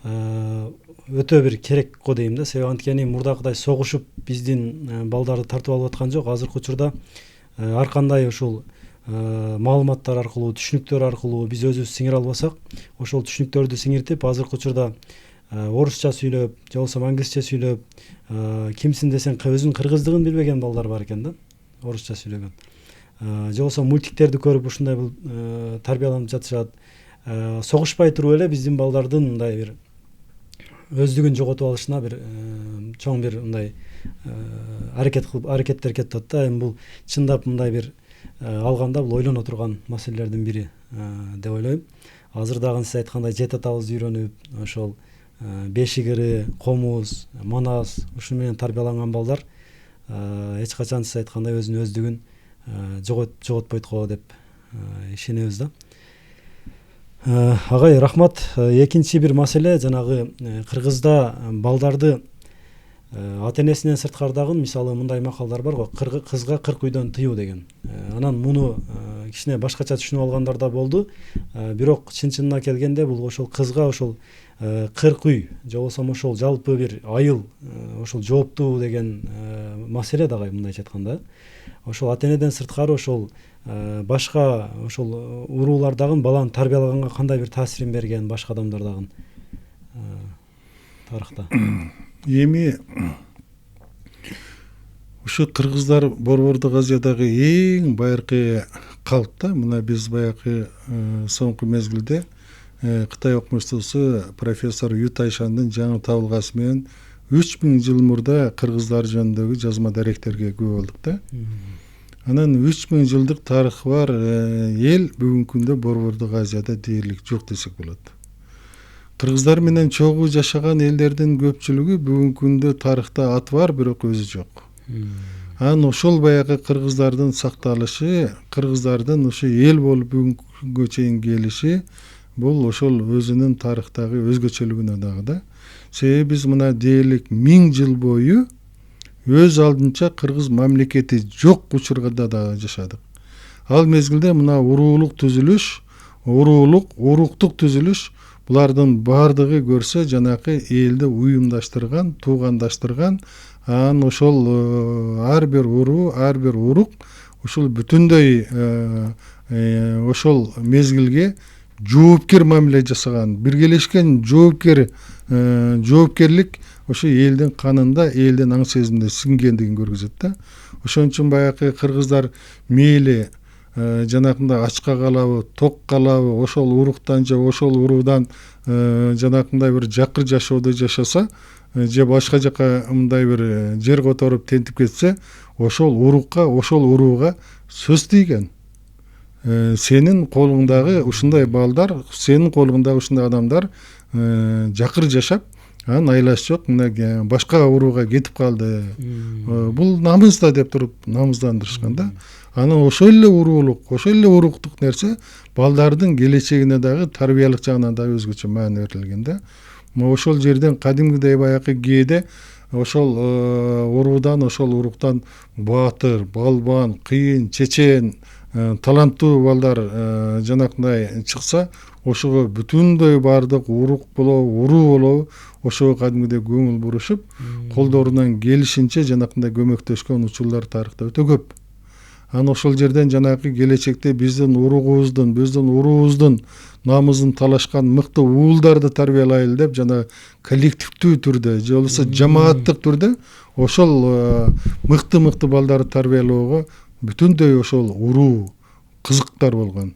өтө бир керек го дейм да. Себеби анткени мурдакыдай согушуп биздин балдарды тартып алып аткан жок. Азыркы учурда ар кандай ушул маалыматтар аркылуу, түшүнүктөр аркылуу биз өзүбүз сиңире албасак, ошол түшүнүктөрдү сиңиртип, азыркы учурда орусча сүйлөп, же болбосо англисче сүйлөп, кимсиң десең өзүнүн кыргыздыгын билбеген балдар бар экен да, орусча сүйлөгөн. Же болбосо мультиктерди көрүп ушундай бул тарбияланып жатышат. Согушпай туруп эле биздин балдардын мындай бир өздүгүн жоготуп алышына бир чоң бир мындай аракеттер кетип атат да. Эми бул чындап мындай бир алганда бул ойлоно турган маселелердин бири деп ойлойм. Азыр дагы сиз айткандай жети атабызды үйрөнүп, ошол бешигири, комуз, манас ушу менен тарбияланган балдар эч качан сиз айткандай өзүнүн өздүгүн жоготпойт го деп ишенебиз да. Агай, рахмат. Экинчи бир маселе жанагы кыргызда балдарды ата-энесинен сырткардагы, мисалы мындай макалдар бар го, кызга 40 үйдөн тыюу деген. Анан муну кичине башкача түшүнүп алгандар да болду. Бирок чын-чынына келгенде бул ошол кызга ошол 40 үй, же болбосо ошол жалпы бир айыл ошол жооптуу деген маселе дагы мындайча айтканда. Ошол ата-энеден сырткары ошол башка ошол уруулардагы баланы тарбиялаганга кандай бир таасирин берген башка адамдардагы тарыхта. Эми ушу кыргыздар Борбордук Азиядагы эң байыркы калп да. Мына биз баягы соңку мезгилде Кытай окумуштуусу профессор Ю Тайшандын жаңы табылгасы менен 3000 жыл мурда кыргыздар жөнүндөгү жазма даректерге күбө болдук да. Анан 3000 жылдык тарыхы бар эл бүгүнкү күндө Борбордук Азияда дээрлик жок десек болот. Кыргыздар менен чогуу жашаган элдердин көпчүлүгү бүгүнкү күндө тарыхта аты бар, бирок өзү жок. Анан ошол баягы кыргыздардын сакталышы, кыргыздардын ушу эл болуп бүгүнкү чейин келиши бул ошол өзүнүн тарыхтагы өзгөчөлүгүнө дагы да. Себеби биз мына дээрлик 1000 жыл бою өз алдынча кыргыз мамлекети жок учурда да жашадык. Ал мезгилде мына уруулук түзүлүш, уруктук түзүлүш булардын бардыгы көрсө жанакы элди уюмдаштырган, туугандаштырган, анан ошол ар бир уруу, ар бир урук ушул бүтүндөй ошол мезгилге жоопкер мамиле жасаган, биргелешкен жоопкерлик ошо элдин канында, элдин аң сезиминде сиңгендигин көргөзөт да. Ошон үчүн баягы кыргыздар мейли жанакындай ачка калабы, ток калабы, ошол уруктан же ошол уруудан жанакындай бир жакыр жашоодо жашаса, же башка жака мындай бир жер которуп тентип кетсе, ошол урукка, ошол урууга сөз тийген. Сенин колуңдагы ушундай балдар, сенин колуңдагы ушундай адамдар жакыр жашап, анан айлаш жок, мына башка урууга кетип калды. Бул намыс да деп туруп намыздандырышкан да. Анан ошол эле уруулук, ошол эле уруктук нерсе балдардын келечегине дагы тарбиялык жагынан дагы өзгөчө маани берилген да. Ошол жерден кадимгидей баягы кээде ошол уруудан, ошол уруктан баатыр, балбан, кыйын, чечен, таланттуу балдар жанакындай чыкса, ошого бүтүндөй бардык урук болобу, уруу болобу, ошого кадимгидей көңүл бурушуп, колдорунан келишинче жанакындай көмөктөшкөн учурлар тарыхта өтө көп. Анан ошол жерден жанагы келечекте биздин уруубуздун намысын талашкан мыкты уулдарды тарбиялайлы деп жана коллективдүү түрдө, же болбосо жамааттык түрдө ошол мыкты балдарды тарбиялоого бүтүндөй ошол уруу кызыктар болгон.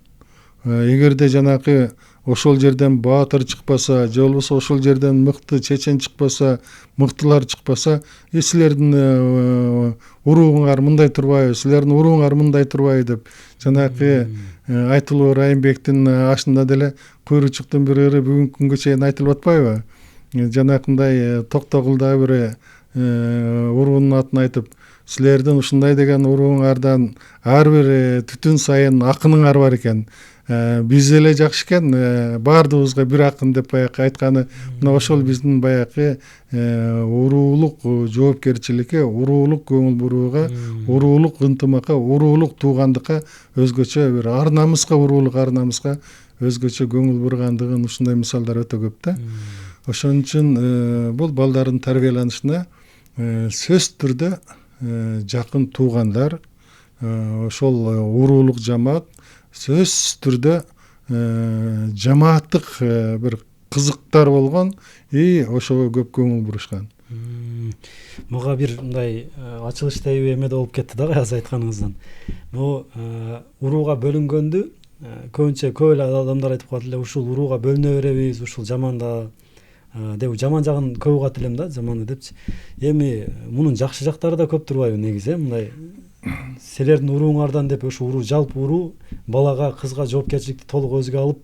Эгерде жанакы ошол жерден баатыр чыкпаса же болбосо ошол жерден мыкты чечен чыкпаса, мыктылар чыкпаса, силердин урууңар мындай турбайбы, силердин урууңар мындай турбайбы деп жанагы Айтылуу Райымбектин ашында деле куйручуктун бир ыры бүгүнкү күнгө чейин айтылып атпайбы? Жанакындай Токтогулда бир уруунун атын айтып, силердин ушундай деген урууңардан ар бир түтүн сайын акыныңар бар экен. Биз эле жакшы экен, баардыгыбызга бир акын деп баягы айтканы, мына ошол биздин баягы уруулук жоопкерчиликке, уруулук көңүл бурууга, уруулук ынтымакка, уруулук туугандыкка, өзгөчө бир ар намыска, уруулук ар намыска өзгөчө көңүл бургандыгын ушундай мисалдар өтө көп да. Ошон үчүн бул балдардын тарбияланышына сөзсүз түрдө жакын туугандар, ошол уруулук жамаат сөзсүз түрдө жамааттык бир кызыктар болгон и ошого көп көңүл бурушкан. Мага бир мындай ачылыштай эме да болуп кетти да азыр айтканыңыздан. Могу урууга бөлүнгөндү көбүнчө көп эле адамдар айтып калат эле, ушул урууга бөлүнө беребиз, ушул жаманда деп жаман жагын көп угат элем да, жаманды депчи. Эми мунун жакшы жактары да көп турбайбы негизи, мындай силердин урууңардан деп ошо уруу, жалпы уруу балага, кызга жоопкерчиликти толук өзүгө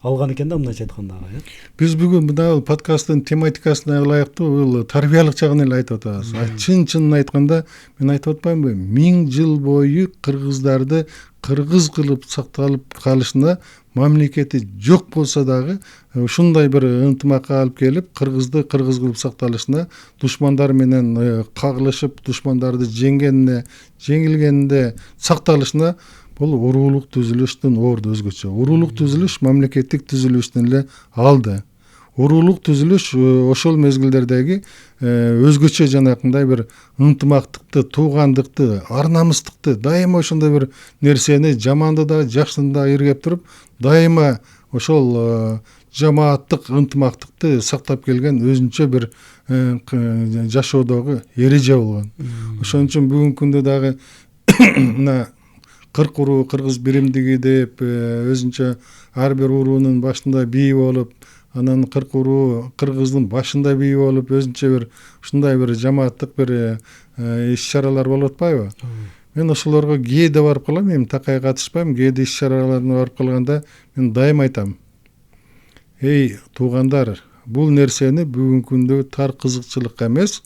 алган экен да, мындайча айтканда. Биз бүгүн мына подкасттын тематикасына ылайыктуу бул тарбиялык жагын эле айтып атабыз. Чын-чынын айтканда, мен айтып атпаймынбы, 1000 жыл бою кыргыздарды кыргыз кылып сакталып калышына мамлекети жок болсо дагы ушундай бир ынтымакка алып келип, кыргызды кыргыз кылып сакталышына, душмандар менен кагылышып, душмандарды жеңилгенде сакталышына бул уруулук түзүлүштүн орду өзгөчө. Уруулук түзүлүш мамлекеттик түзүлүштүн эле алды. Уруулук түзүлүш ошол мезгилдердеги өзгөчө жанакындай бир ынтымактыкты, туугандыкты, ар намыстыкты, дайыма ошондой бир нерсени, жаманды да, жакшыны да иргеп туруп, дайыма ошол жамааттык ынтымактыкты сактап келген өзүнчө бир жашоодогу эреже болгон. Ошон үчүн бүгүнкү күндө дагы мына 40 уруу кыргыз биримдиги деп өзүнчө ар бир уруунун башында бии болуп, анан 40 уруу кыргыздын башында бии болуп, өзүнчө бир ушундай бир жамааттык бир иш-чаралар болуп атпайбы? Мен ошолорго кээде барып калам, эми такай катышпайм, кээде иш-чараларына барып калганда мен дайым айтам. Эй, туугандар, бул нерсени бүгүнкү күндө тар кызыкчылыкка эмес,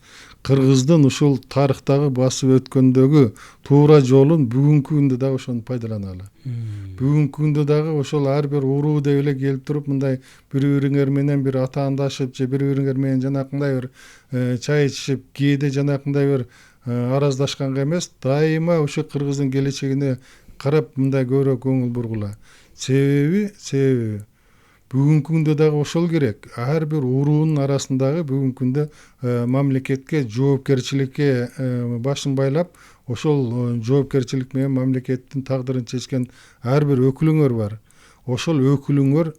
кыргыздын ушул тарыхтагы басып өткөндөгү туура жолун бүгүнкү күндө дагы ошону пайдаланалы. Бүгүнкү күндө дагы ошол ар бир уруу деп эле келип туруп, мындай бири-бириңер менен бир атаандашып, же бири-бириңер менен жанакындай бир чай ичишип, кээде жанакындай бир араздашканга эмес, дайыма ошо кыргыздын келечегине карап мындай көбүрөөк көңүл бургула. Себеби бүгүнкү күндө дагы ошол керек. Ар бир уруунун арасындагы бүгүнкү күндө мамлекетке, жоопкерчиликке башын байлап, ошол жоопкерчилик менен мамлекеттин тагдырын чечкен ар бир өкүлүңөр бар. Ошол өкүлүңөр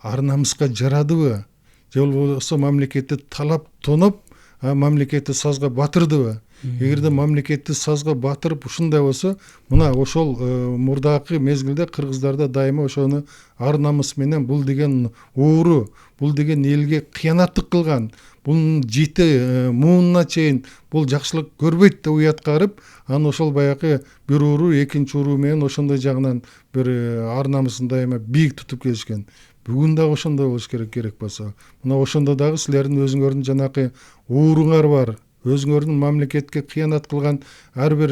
ар намыска жарадыбы? Же болбосо мамлекетти талап тоноп, мамлекетти сазга батырдыбы? Эгерде мамлекетти сазга батырып ушундай болсо, мына ошол мурдакы мезгилде кыргыздарда дайыма ошону ар намыс менен бул деген ууру, бул деген элге кыянаттык кылган, бунун жити муунуна чейин бул жакшылык көрбөйт деп уят карып, анан ошол баягы бир уруу экинчи уруу менен ошондой жагынан бир ар намысын дайыма бийик тутуп келишкен. Бүгүн дагы ошондой болуш керек болсо. Мына ошондо дагы силердин өзүңөрдүн жанакы ууруңар бар. Өзүңөрдүн мамлекетке кыянат кылган ар бир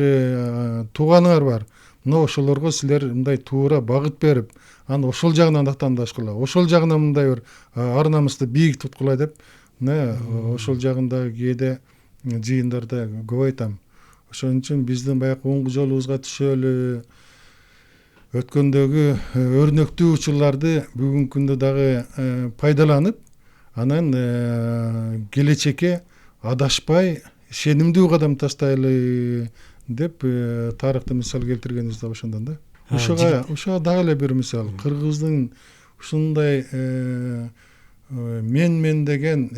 тууганыңар бар. Мына ошолорго силер мындай туура багыт берип, анан ошол жагынан атаандашкыла, ошол жагынан мындай бир ар намысты бийик туткула деп, мына ошол жагында кээде жыйындарда көп айтам. Ошон үчүн биздин баягы оңгу жолубузга түшөлү, өткөндөгү өрнөктүү учурларды бүгүнкү күндө дагы пайдаланып, анан келечекке адашпай ишенимдүү кадам таштайлы деп тарыхты мисал келтиргенибиз да ошондон да. Ошого дагы эле бир мисал. Кыргыздын ушундай мен деген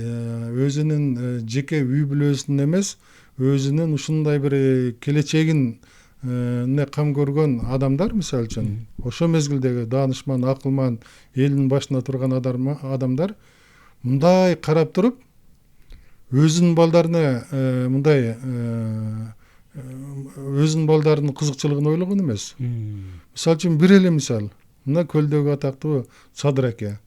өзүнүн жеке үй бүлөсүн эмес, өзүнүн ушундай бир келечегин эмне кам көргөн адамдар, мисалы үчүн ошол мезгилдеги даанышман, акылман, элдин башында турган адамдар мындай карап туруп өзүнүн балдарына мындай өзүнүн балдарынын кызыкчылыгын ойлогон эмес. Мисалы үчүн бир эле мисал, мына көлдөгү атактуу Садыр аке.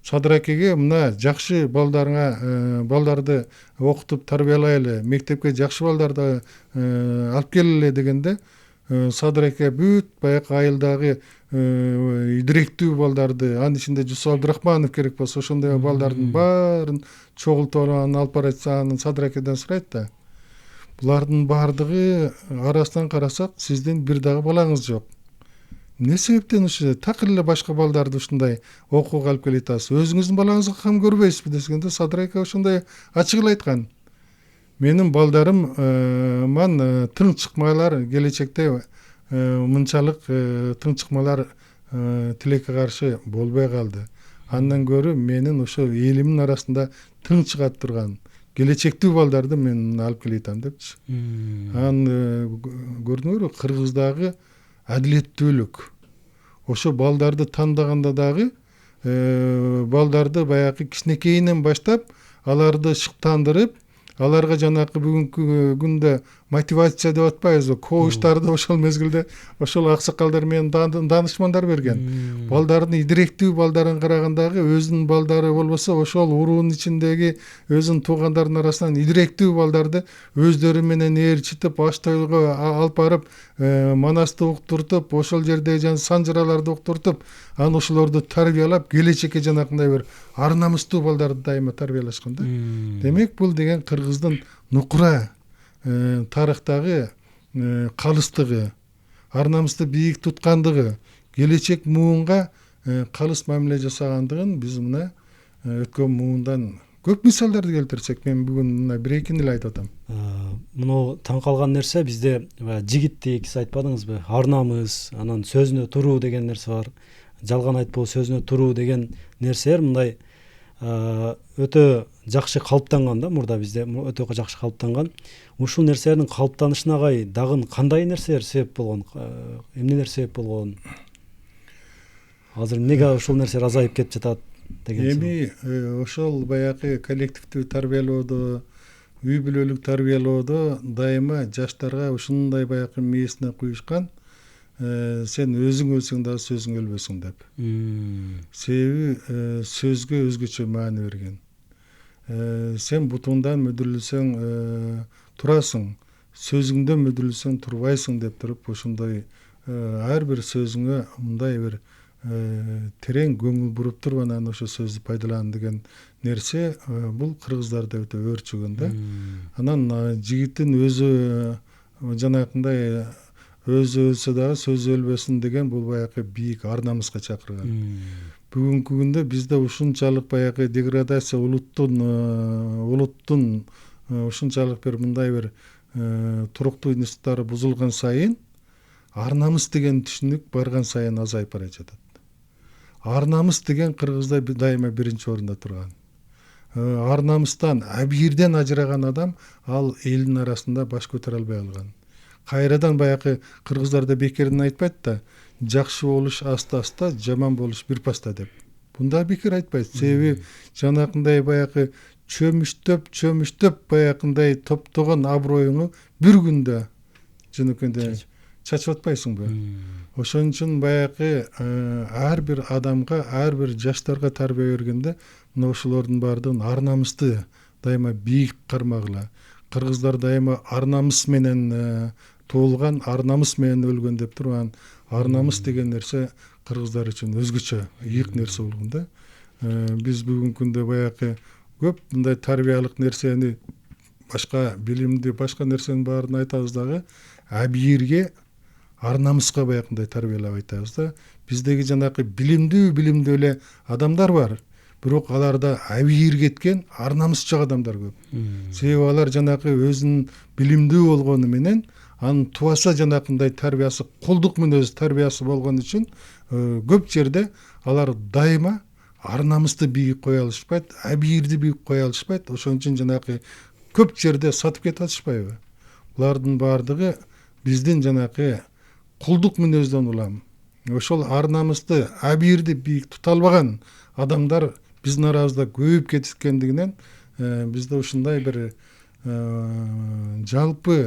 Садыр акеге мына жакшы балдарды окутуп тарбиялайлы, мектепке жакшы балдарды алып келели дегенде Садыр аке бүт баягы айылдагы идиректүү балдарды, анын ичинде Жусуп Абдырахманов керек болсо ошондой балдардын баарын чогултуп алып баратса, анын Садыр акеден сурайт да. Булардын баардыгы арасынан карасак, сиздин бир дагы балаңыз жок. Эмне себептен ушу так эле башка балдарды ушундай окууга алып келе атасыз? Өзүңүздүн балаңызга кам көрбөйсүзбү дегенде Садыр аке ошондой ачык эле айткан. Менин балдарым тың чыкмалар келечекте мынчалык тың чыкмалар тилекке каршы болбой калды. Андан көрө менин ошо элимдин арасында тың чыгат турган келечектүү балдарды мен алып келе атам депчи. Анан көрдүңөрбү, Кыргыздагы адилеттүүлүк. Ошо балдарды тандаганда дагы балдарды баягы кичинекейинен баштап аларды шыктандырып, аларга жанакы бүгүнкү күндө мотивация деп атпайбызбы, коучтарды ошол мезгилде ошол аксакалдар менен даанышмандар берген. Балдардын идиректүү балдарын карагандагы өзүнүн балдары болбосо ошол уруунун ичиндеги өзүнүн туугандарынын арасынан идиректүү балдарды өздөрү менен ээрчитип, аш тойлого алып барып, Манасты уктуртуп, ошол жердеги жана санжыраларды уктуртуп, анан ошолорду тарбиялап, келечекке жанакындай бир ар намыстуу балдарды дайыма тарбиялашкан да. Демек бул деген Кыргыздын нукура тарыхтагы калыстыгы, ар намысты бийик туткандыгы, келечек муунга калыс мамиле жасагандыгын биз мына өткөн муундан көп мисалдарды келтирсек, мен бүгүн мына бир-экини эле айтып атам. Муну таң калган нерсе, бизде жигиттик, сиз айтпадыңызбы, ар намыс, анан сөзүнө туруу деген нерсе бар. Жалган айтпоо, сөзүнө туруу деген нерселер мындай өтө жакшы калыптанган да, мурда бизде өтө жакшы калыптанган. Ушул нерселердин калыптанышына дагы кандай нерселер себеп болгон, эмнелер себеп болгон? Азыр эмнеге ушул нерселер азайып кетип жатат деген. Эми ошол баягы коллективдүү тарбиялоодо, үй бүлөлүк тарбиялоодо дайыма жаштарга ушундай баягы мээсине куюшкан, сен өзүң өлсөң дагы сөзүң өлбөсүң деп. Себеби сөзгө өзгөчө маани берген. Сен бутуңдан мүдүрүлсөң турасың, сөзүңдөн мүдүрүлсөң турбайсың деп туруп, ошондой ар бир сөзүңө мындай бир терең көңүл буруп туруп анан ошо сөздү пайдалан деген нерсе бул кыргыздарда өтө өөрчүгөн да. Анан жигиттин өзү жанакындай өзү өлсө дагы сөзү өлбөсүн деген бул баягы бийик ар намыска чакырган. Бүгүнкү күндө бизде ушунчалык баягы деградация улуттун ушунчалык бир мындай бир туруктуу институттары бузулган сайын ар намыс деген түшүнүк барган сайын азайып бара жатат. Ар намыс деген Кыргызда дайыма биринчи орунда турган. Ар намыстан, абийирден ажыраган адам ал элдин арасында баш көтөрө албай калган. Кайрадан баягы кыргыздарда бекерден айтпайт да, жакшы болуш аста-аста, жаман болуш бир паста деп. Бунда бекер айтпайт. Себеби жанакындай баягы чөмүштөп баягындай топтогон аброюңу бир күндө жөнөкөйдө чачып атпайсыңбы? Ошон үчүн баягы ар бир адамга, ар бир жаштарга тарбия бергенде мына ошолордун баардыгын ар намысты дайыма бийик кармагыла. Кыргыздар дайыма ар намыс менен туулган, ар намыс менен өлгөн деп турган. Ар намыс деген нерсе кыргыздар үчүн өзгөчө ийик нерсе болгон да. Биз бүгүнкү күндө баягы көп мындай тарбиялык нерсени, башка билимди, башка нерсенин баарын айтабыз дагы, абийирге ар намыска баягындай тарбиялап айтабыз да. Биздеги жанакы билимдүү эле адамдар бар, бирок аларда абийир кеткен ар намыс жок адамдар көп. Себеби алар жанакы өзүнүн билимдүү болгону менен анын тубаса жанакындай тарбиясы, кулдук мүнөз тарбиясы болгон үчүн көп жерде алар дайыма ар намысты бийик кое алышпайт, абийирди бийик кое алышпайт. Ошон үчүн жанакы көп жерде сатып кете алышпайбы? Булардын баардыгы биздин жанакы кулдук мүнөздөн улам ошол ар намысты абийирди бийик тута албаган адамдар биздин арабызда көбөйүп кетишкендигинен бизде ушундай бир жалпы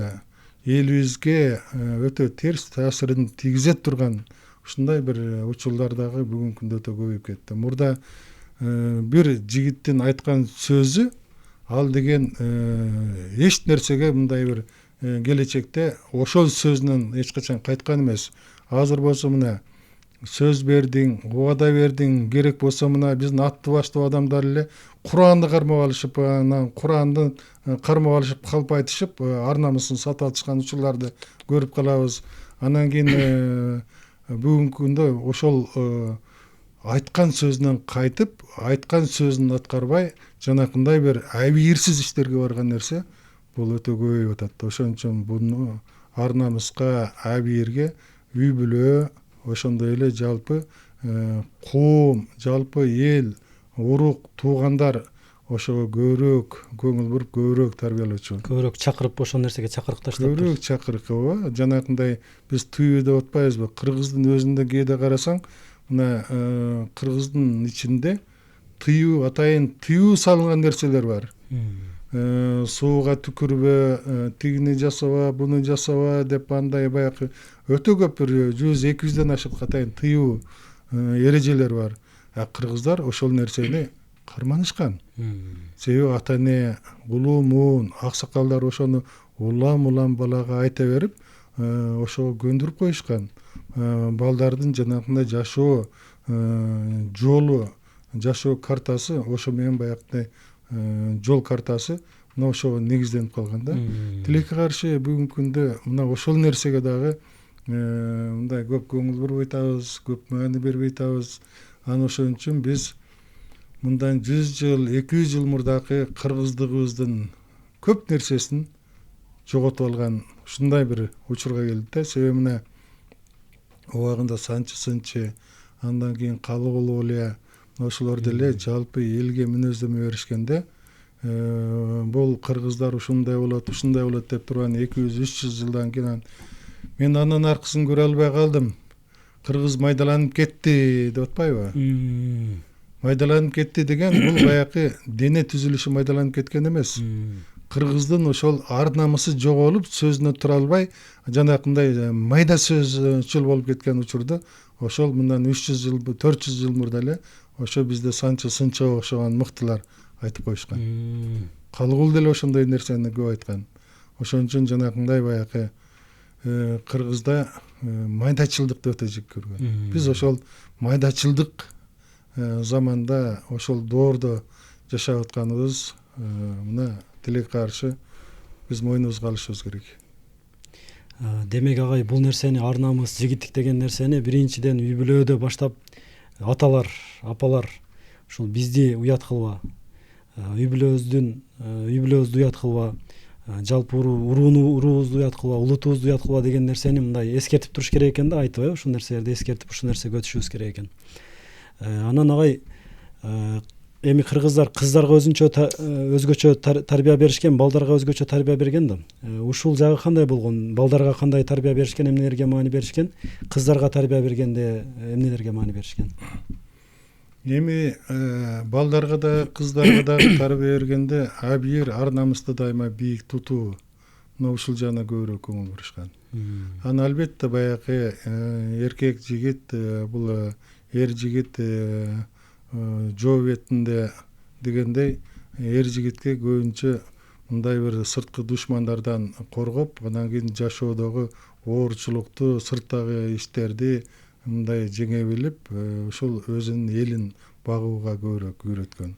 элибизге өтө терс таасирин тийгизе турган ушундай бир учурлар дагы бүгүнкү күндө өтө көбөйүп кетти. Мурда бир жигиттин айткан сөзү ал деген эч нерсеге мындай бир келечекте ошол сөзүнөн эч качан кайткан эмес. Азыр болсо мына сөз бердиң, убада бердиң, керек болсо мына биздин атты баштуу адамдар эле Куранды кармап алышып, анан Куранды кармап алышып, калп айтышып, ар намысын сатып алышкан учурларды көрүп калабыз. Анан кийин бүгүнкү күндө ошол айткан сөзүнөн кайтып, айткан сөзүн аткарбай, жанакындай бир абийирсиз иштерге барган нерсе бул өтө көбөйүп атат. Ошон үчүн буну ар намыска, абийирге үй бүлө, ошондой эле жалпы коом, жалпы эл, урук, туугандар ошого көбүрөөк көңүл буруп, көбүрөөк тарбиялоочу. Көбүрөөк чакырып ошол нерсеге чакырыкташтап. Көбүрөөк чакырык, ооба. Жанакындай биз тыюу деп атпайбызбы? Кыргыздын өзүндө кээде карасаң, мына кыргыздын ичинде тыюу, атайын тыюу салынган нерселер бар. Сууга түкүрбө, тигини жасаба, буну жасаба деп андай баягы өтө көп бир 100-200ден ашык атайын тыюу эрежелер бар. Кыргыздар ошол нерсени карманышкан. Себеби ата эне, улуу муун, аксакалдар ошону улам балага айта берип, ошого көндүрүп коюшкан. Балдардын жанакындай жашоо жолу, жашоо картасы ошо менен баягыдай жол картасы мына ошого негизденип калган да. Тилекке каршы бүгүнкү күндө мына ошол нерсеге дагы мындай көп көңүл бурбай атабыз, көп маани бербей атабыз. Анан ошон үчүн биз мындан 100 жыл, 200 жыл мурдакы кыргыздыгыбыздын көп нерсесин жоготуп алган ушундай бир учурга келдик да. Себеби мына убагында Санчы, андан кийин Калыгул Олия, ошолор деле жалпы элге мүнөздөмө беришкенде, бул кыргыздар ушундай болот деп турган 200-300 жылдан кийин мен анын аркысын көрө албай калдым. Кыргыз майдаланып кетти деп атпайбы? Майдаланып кетти деген бул баягы дене түзүлүшү майдаланып кеткен эмес. Кыргыздын ошол ар намысы жоголуп, сөзүнө тура албай, жанакындай майда сөзчүл болуп кеткен учурда, ошол мындан 300 жыл, 400 жыл мурда эле ошо бизде Сынчыга окшогон мыктылар айтып коюшкан. Калыгул деле ошондой нерсени көп айткан. Ошон үчүн жанакындай баягы кыргызда майдачылдыкты өтө жек көргөн. Биз ошол майдачылдык заманда, ошол доордо жашап атканыбыз мына тилекке каршы биз мойнубузга алышыбыз керек. Демек агай, бул нерсени, ар намыс, жигиттик деген нерсени биринчиден үй бүлөдө баштап аталар, апалар ушул бизди уят кылба, үй бүлөбүздү уят кылба, жалпы уруубузду уят кылба, улутубузду уят кылба деген нерсени мындай эскертип туруш керек экен да, айтып, ушул нерселерди эскертип, ушул нерсеге өтүшүбүз керек экен. Анан агай, эми кыргыздар кыздарга өзгөчө тарбия беришкен, балдарга өзгөчө тарбия берген да. Ушул жагы кандай болгон? Балдарга кандай тарбия беришкен, эмнелерге маани беришкен? Кыздарга тарбия бергенде эмнелерге маани беришкен? Эми балдарга да, кыздарга да тарбия бергенде абийир, ар намысты дайыма бийик тутуу, мына ушул жагына көбүрөөк көңүл бурушкан. Анан албетте баягы эркек жигит, бул эр жигит жоо бетинде дегендей, эр жигитке көбүнчө мындай бир сырткы душмандардан коргоп, анан кийин жашоодогу оорчулукту, сырттагы иштерди мындай жеңе билип, ушул өзүнүн элин багууга көбүрөөк үйрөткөн.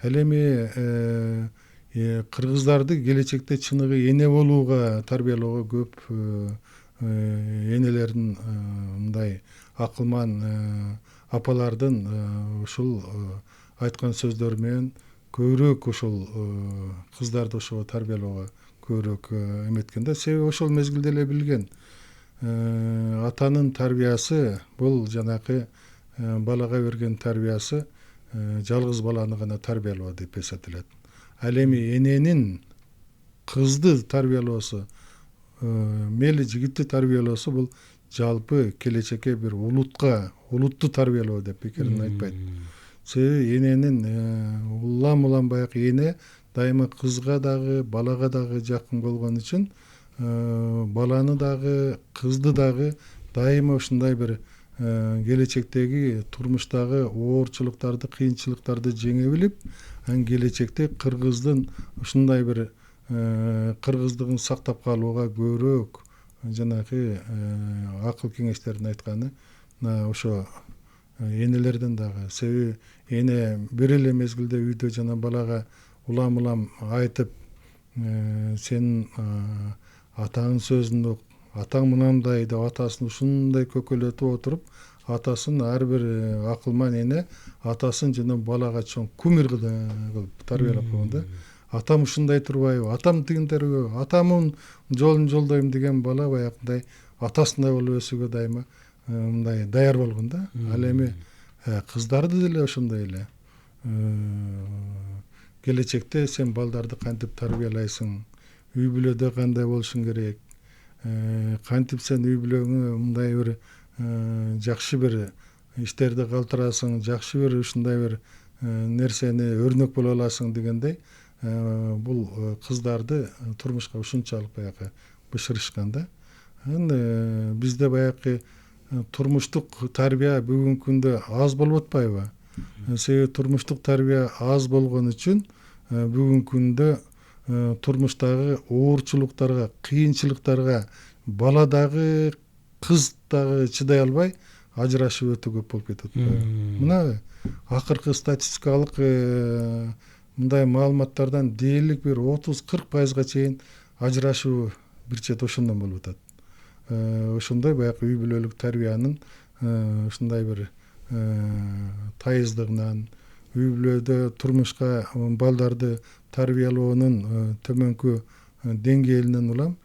Ал эми кыргыздарды келечекте чыныгы эне болууга тарбиялоого көп энелердин мындай акылман апалардын ушул айткан сөздөр менен көбүрөөк ушул кыздарды ошого тарбиялоого көбүрөөк эметкен да. Себеби ошол мезгилде эле билген атанын тарбиясы бул жанакы балага берген тарбиясы жалгыз баланы гана тарбиялоо деп эсептелет. Ал эми эненин кызды тарбиялоосу мейли жигитти тарбиялоосу бул жалпы келечекке бир улутту тарбиялоо деп пикирин айтпайт. Себеби эненин улам баягы эне дайыма кызга дагы балага дагы жакын болгон үчүн баланы дагы кызды дагы дайыма ушундай бир келечектеги турмуштагы оорчулуктарды кыйынчылыктарды жеңе билип анан келечекте кыргыздын ушундай бир кыргыздыгын сактап калууга көбүрөөк жанагы акыл кеңештерин айтканы мына ошо энелерден дагы. Себеби эне бир эле мезгилде үйдө жана балага улам айтып сенин атаңдын сөзүн ук, атаң мынандай деп атасын ушундай көкөлөтүп отуруп, атасын ар бир акылман эне атасын жана балага чоң кумир кылып тарбиялап койгон да. Атам ушундай турбайбы, атам тигинтерби, атамдын жолун жолдойм деген бала баягындай атасындай болуп өсүүгө дайыма мындай даяр болгон да. Ал эми кыздарды деле ошондой эле. Келечекте сен балдарды кантип тарбиялайсың, үй бүлөдө кандай болушуң керек, кантип сен үй бүлөңө мындай бир жакшы бир иштерди калтырасың, жакшы бир ушундай бир нерсени өрнөк боло аласың дегендей бул кыздарды турмушка ушунчалык баягы бышырышкан да. Анан бизде баягы турмуштук тарбия бүгүнкү күндө аз болуп атпайбы? Себеби турмуштук тарбия аз болгон үчүн бүгүнкү күндө турмуштагы оорчулуктарга, кыйынчылыктарга бала дагы кыз дагы чыдай албай ажырашуу өтө көп болуп кетип атпайбы? Мына акыркы статистикалык мындай маалыматтардан дээрлик бир 30-40%га чейин ажырашуу бир чет ошондон болуп атат. Ошондой баягы үй бүлөлүк тарбиянын ушундай бир тайыздыгынан, үй бүлөдө турмушка балдарды тарбиялоонун төмөнкү деңгээлинен улам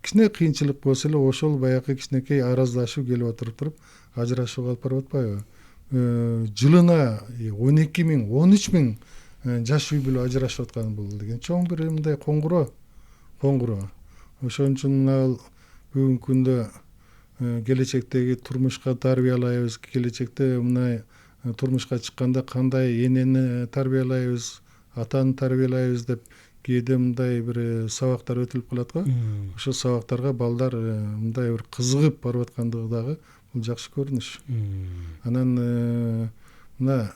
кичине кыйынчылык болсо эле ошол баягы кичинекей араздашуу келип отуруп туруп ажырашууга алып барып атпайбы? Жылына 12 миң, 13 миң жаш үй бүлө ажырашып аткан бул деген чоң бир мындай коңгуроо. Ошон үчүн бүгүнкү күндө келечектеги турмушка тарбиялайбыз, келечекте мына турмушка чыкканда кандай энени тарбиялайбыз, атаны тарбиялайбыз деп кээде мындай бир сабактар өтүлүп калат го. Ошол сабактарга балдар мындай бир кызыгып барып аткандыгы дагы бул жакшы көрүнүш. Анан мына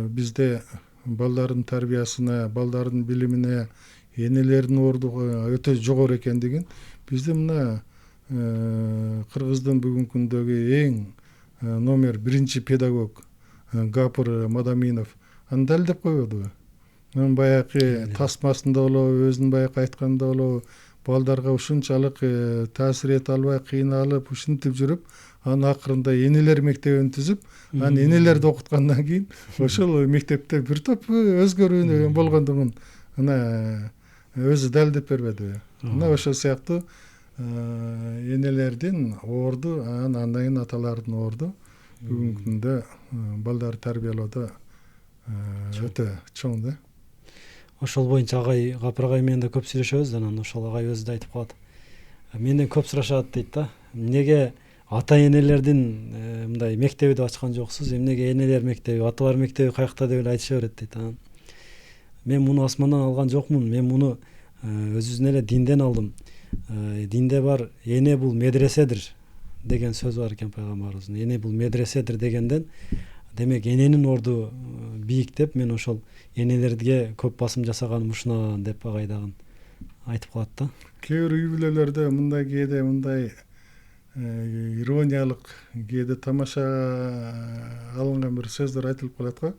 бизде балдардын тарбиясына, балдардын билимине энелердин орду өтө жогору экендигин бизде мына кыргыздын бүгүнкү күндөгү эң номер 1 педагог Гапыр Мадаминов аны далилдеп койбодубу? Анын баягы тасмасында болобу, өзүнүн баягы айтканында болобу, балдарга ушунчалык таасир эте албай кыйналып ушинтип жүрүп, анын акырында энелер мектебин түзүп, анан энелерди окуткандан кийин ошол мектепте бир топ өзгөрүү болгондугун мына өзү далилдеп бербедиби? Мына ошол сыяктуу энелердин орду, андан кийин аталардын орду бүгүнкү күндө балдарды тарбиялоодо өтө чоң да. Ошол боюнча агай Гапыр агай менен да көп сүйлөшөбүз, анан ошол агай өзү да айтып калат. Менден көп сурашат дейт да. Эмнеге ата энелердин мындай мектеби деп ачкан жоксуз? Эмнеге энелер мектеби, аталар мектеби каякта деп эле айтыша берет дейт. Анан мен муну асмандан алган жокмун. Мен муну өзүбүздүн эле динден алдым. Динде бар эне бул медреседир деген сөз бар экен пайгамбарыбыздын. Эне бул медреседир дегенден демек эненин орду бийик деп мен ошол энелерге көп басым жасаганым ушунан деп агай дагы айтып калат да. Кээ бир үй бүлөлөрдө мындай кээде мындай ирониялык, кээде тамаша алынган бир сөздөр айтылып калат го.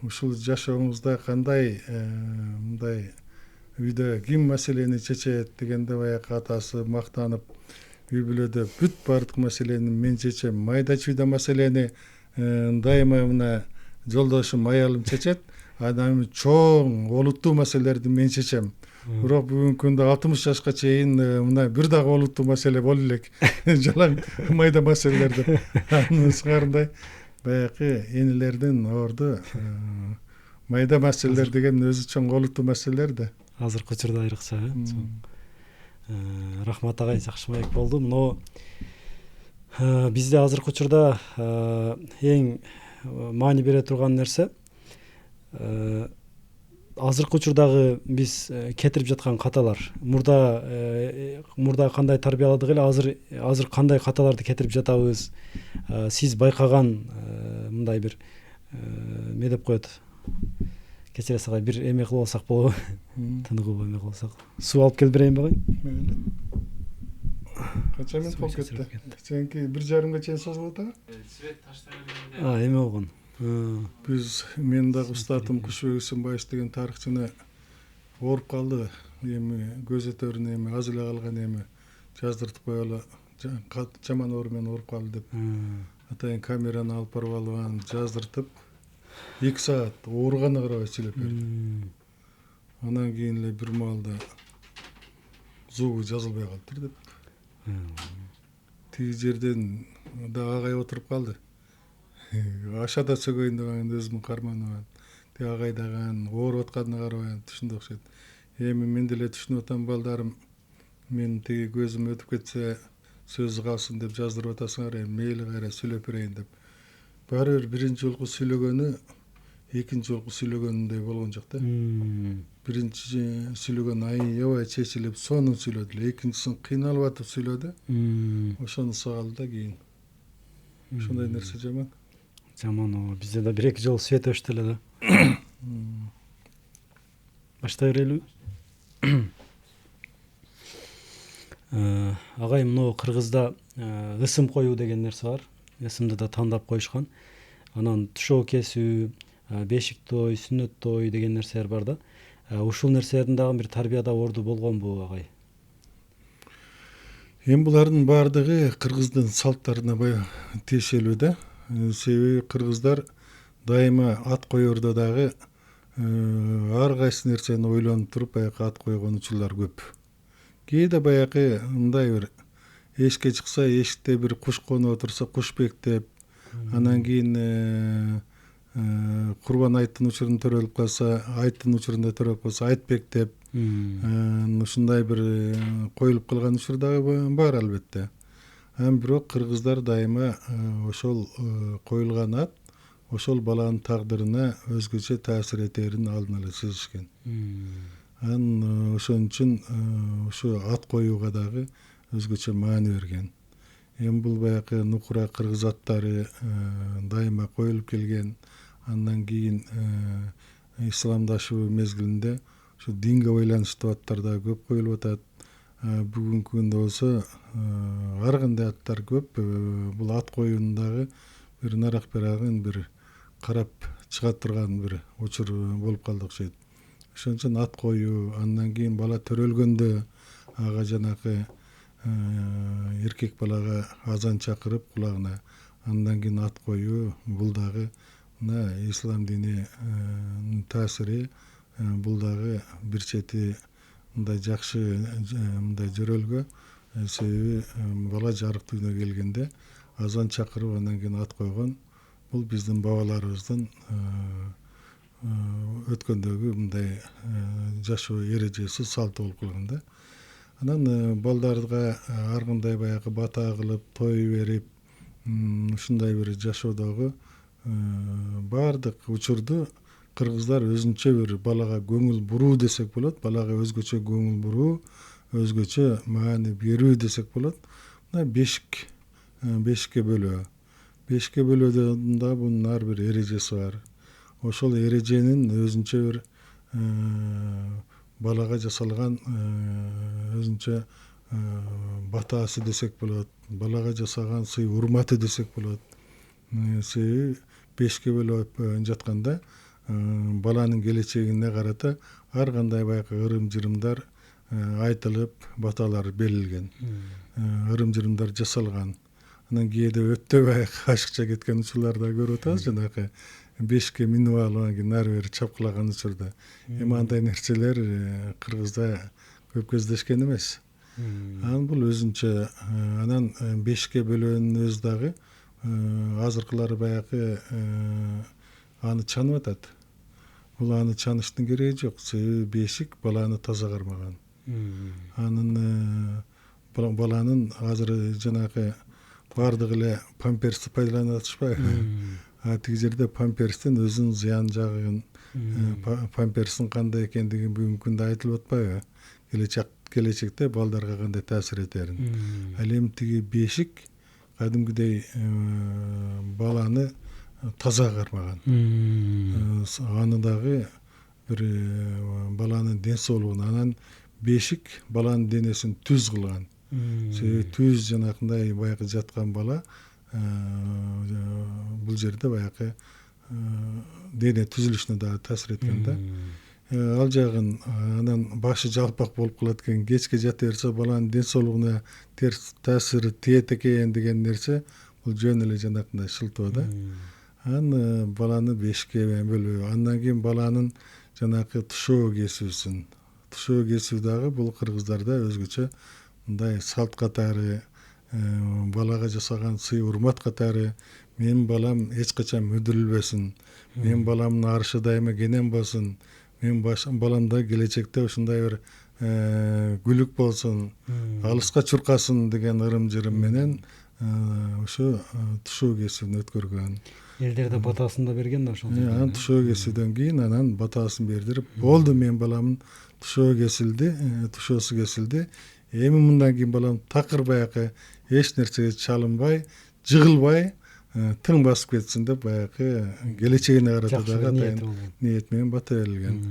Ушул жашооңузда кандай мындай үйдө ким маселени чечет дегенде баягы атасы мактанып, үй бүлөдө бүт баардык маселени мен чечем, майда чүйдө маселени дайыма мына жолдошум аялым чечет, анан чоң олуттуу маселелерди мен чечем. Бирок бүгүнкү күндө 60 жашка чейин мына бир дагы олуттуу маселе боло элек жалаң майда маселелерди анын ысгарындай баягы энелердин орду майда маселелер деген өзү чоң олуттуу маселелер да. Азыркы учурда айрыкча. Рахмат агай, Сакшыбаек болду. Но бизде азыркы учурда эң маани бере турган нерсе азыркы учурдагы биз кетирип жаткан каталар. Мурда кандай тарбияладык эле, азыр кандай каталарды кетирип жатабыз? Сиз байкаган мындай бир эмне деп коет? Кечиресиз агай, бир эме кылып алсак болобу? Тыныгуу эме кылып алсак. Суу алып келип берейинби агай? Качан минут болуп кетти? Кеченки 1,5 чейин созулуп атабы? Свет таштаган. Эме болгон. Биз мен дагы устатым Кушбек Исимбаев деген тарыхчыны ооруп калды. Эми көзөтөрүн эми аз эле калган эми жаздыртып коелу. Жаман оору менен ооруп калды деп. Атайын камераны алып барып алып анан жаздыртып 2 саат ооругана карабай сүйлөп берди. Анан кийин эле бир маалда звугу жазылбай калыптыр деп. Тиги жерден да агай отуруп калды. Ашада сөгөйүн деп анан өзүмдүн карманыма. Тиги агай дагы ооруп атканына карабай түшүндү окшойт. Эми мен деле түшүнүп атам, балдарым, мен тиги көзүм өтүп кетсе сөз калсын деп жаздырып атасыңар, эми мейли кайра сүйлөп берейин деп. Баары бир биринчи жолку сүйлөгөнү экинчи жолку сүйлөгөнүндөй болгон жок да. Биринчи сүйлөгөн аябай чечилип, сонун сүйлөдү эле. Экинчисин кыйналып атып сүйлөдү. Ошону салды да кийин. Ошондой нерсе жаман. Жаман. Бизде да 1-2 жол свет өчтү эле да. Баштай берелиби? Агай, мына Кыргызда ысым коюу деген нерсе бар. Ысымды да тандап коюшкан. Анан тушоо кесүү, бешик той, сүннөт той деген нерселер бар да. Ушул нерселердин дагы бир тарбияда орду болгонбу агай? Эми булардын баардыгы кыргыздын салттарына тиешелүү да. Себеби кыргыздар дайыма ат коердо дагы ар кайсы нерсени ойлонуп туруп баягы ат койгон учурлар көп. Кээде баягы мындай бир эшикке чыкса, эшикте бир куш конуп отурса кушбек деп, анан кийин Курбан айттын учурунда төрөлүп калса, айттын учурунда төрөлүп калса Айтбек деп, ушундай бир коюлуп калган учур дагы бар албетте. Бирок кыргыздар дайыма ошол коюлган ат ошол баланын тагдырына өзгөчө таасир этерин алдын ала сезишкен. Ошон үчүн ушу ат коюуга дагы өзгөчө маани берген. Эми бул баягы нукура кыргыз аттары дайыма коюлуп келген. Андан кийин исламдашуу мезгилинде ушу динге байланыштуу аттар да көп коюлуп атат. Бүгүнкү күндө болсо ар кандай аттар көп. Бул ат коюунун дагы бир нарак берагын бир карап чыга турган бир учур болуп калды окшойт. Ошон үчүн ат коюу, андан кийин бала төрөлгөндө ага жанакы эркек балага азан чакырып кулагына, андан кийин ат коюу, бул дагы мына ислам дининин таасири, бул дагы бир чети мындай жакшы мындай жөрөлгө. Себеби бала жарык дүйнөгө келгенде азан чакырып андан кийин ат койгон, бул биздин бабаларыбыздын өткөндөгү мындай жашоо эрежеси, салты болуп калган да. Анан балдарга ар кандай баягы бата кылып, той берип, ушундай бир жашоодогу баардык учурду кыргыздар өзүнчө бир балага көңүл буруу десек болот, балага өзгөчө көңүл буруу, өзгөчө маани берүү десек болот. Мына бешикке бөлөө. Бешикке бөлөөдөн да бунун ар бир эрежеси бар. Ошол эреженин өзүнчө бир балага жасалган өзүнчө батасы десек болот, балага жасаган сый урматы десек болот. Себеби бешикке бөлөп жатканда баланын келечегине карата ар кандай баягы ырым-жырымдар айтылып, баталар берилген, ырым-жырымдар жасалган. Анан кээде өтө баягы ашыкча кеткен учурлар да көрүп атабыз, жанакы бешикке минип алып анан кийин ары бери чапкылаган учурда. Эми андай нерселер Кыргызда көп кездешкен эмес. Анан бул өзүнчө, анан бешикке бөлөөнүн өзү дагы азыркылар баягы аны чанып атат. Бул аны чаныштын кереги жок. Себеби бешик баланы таза кармаган. Анын баланын азыр жанагы баардыгы эле памперсти пайдаланып атышпайбы. Тиги жерде памперстин өзүнүн зыян жагын, памперстин кандай экендиги бүгүнкү күндө айтылып атпайбы. Келечекте балдарга кандай таасир этерин. Ал эми тиги бешик кадимгидей баланы таза кармаган. Аны дагы бир баланын ден соолугун, анан бешик баланын денесин түз кылган. Себеби түз жанакындай баягы жаткан бала бул жерде баягы дене түзүлүшүнө дагы таасир эткен да. Ал жагын анан башы жалпак болуп калат экен, кечке жата берсе баланын ден соолугуна терс таасири тиет экен деген нерсе бул жөн эле жанакындай шылтоо да. Анан баланы бешикке бөлөбү, андан кийин баланын жанакы тушоо кесүү дагы бул кыргыздарда өзгөчө мындай салт катары, балага жасаган сый урмат катары. Менин балам эч качан мүдүрүлбөсүн, менин баламдын арышы дайыма кенен болсун, менин балам да келечекте ушундай бир күлүк болсун, алыска чуркасын деген ырым-жырым менен ошо тушоо кесүүнү өткөргөн. Элдер да батасын да берген да ошол. Анан тушоо кесүүдөн кийин анан батасын бердирип, болду менин баламдын тушоосу кесилди. Эми мындан кийин балам такыр баягы эч нерсеге чалынбай, жыгылбай, тың басып кетсин деп баягы келечегине карата дагы атайын ниет менен бата берилген.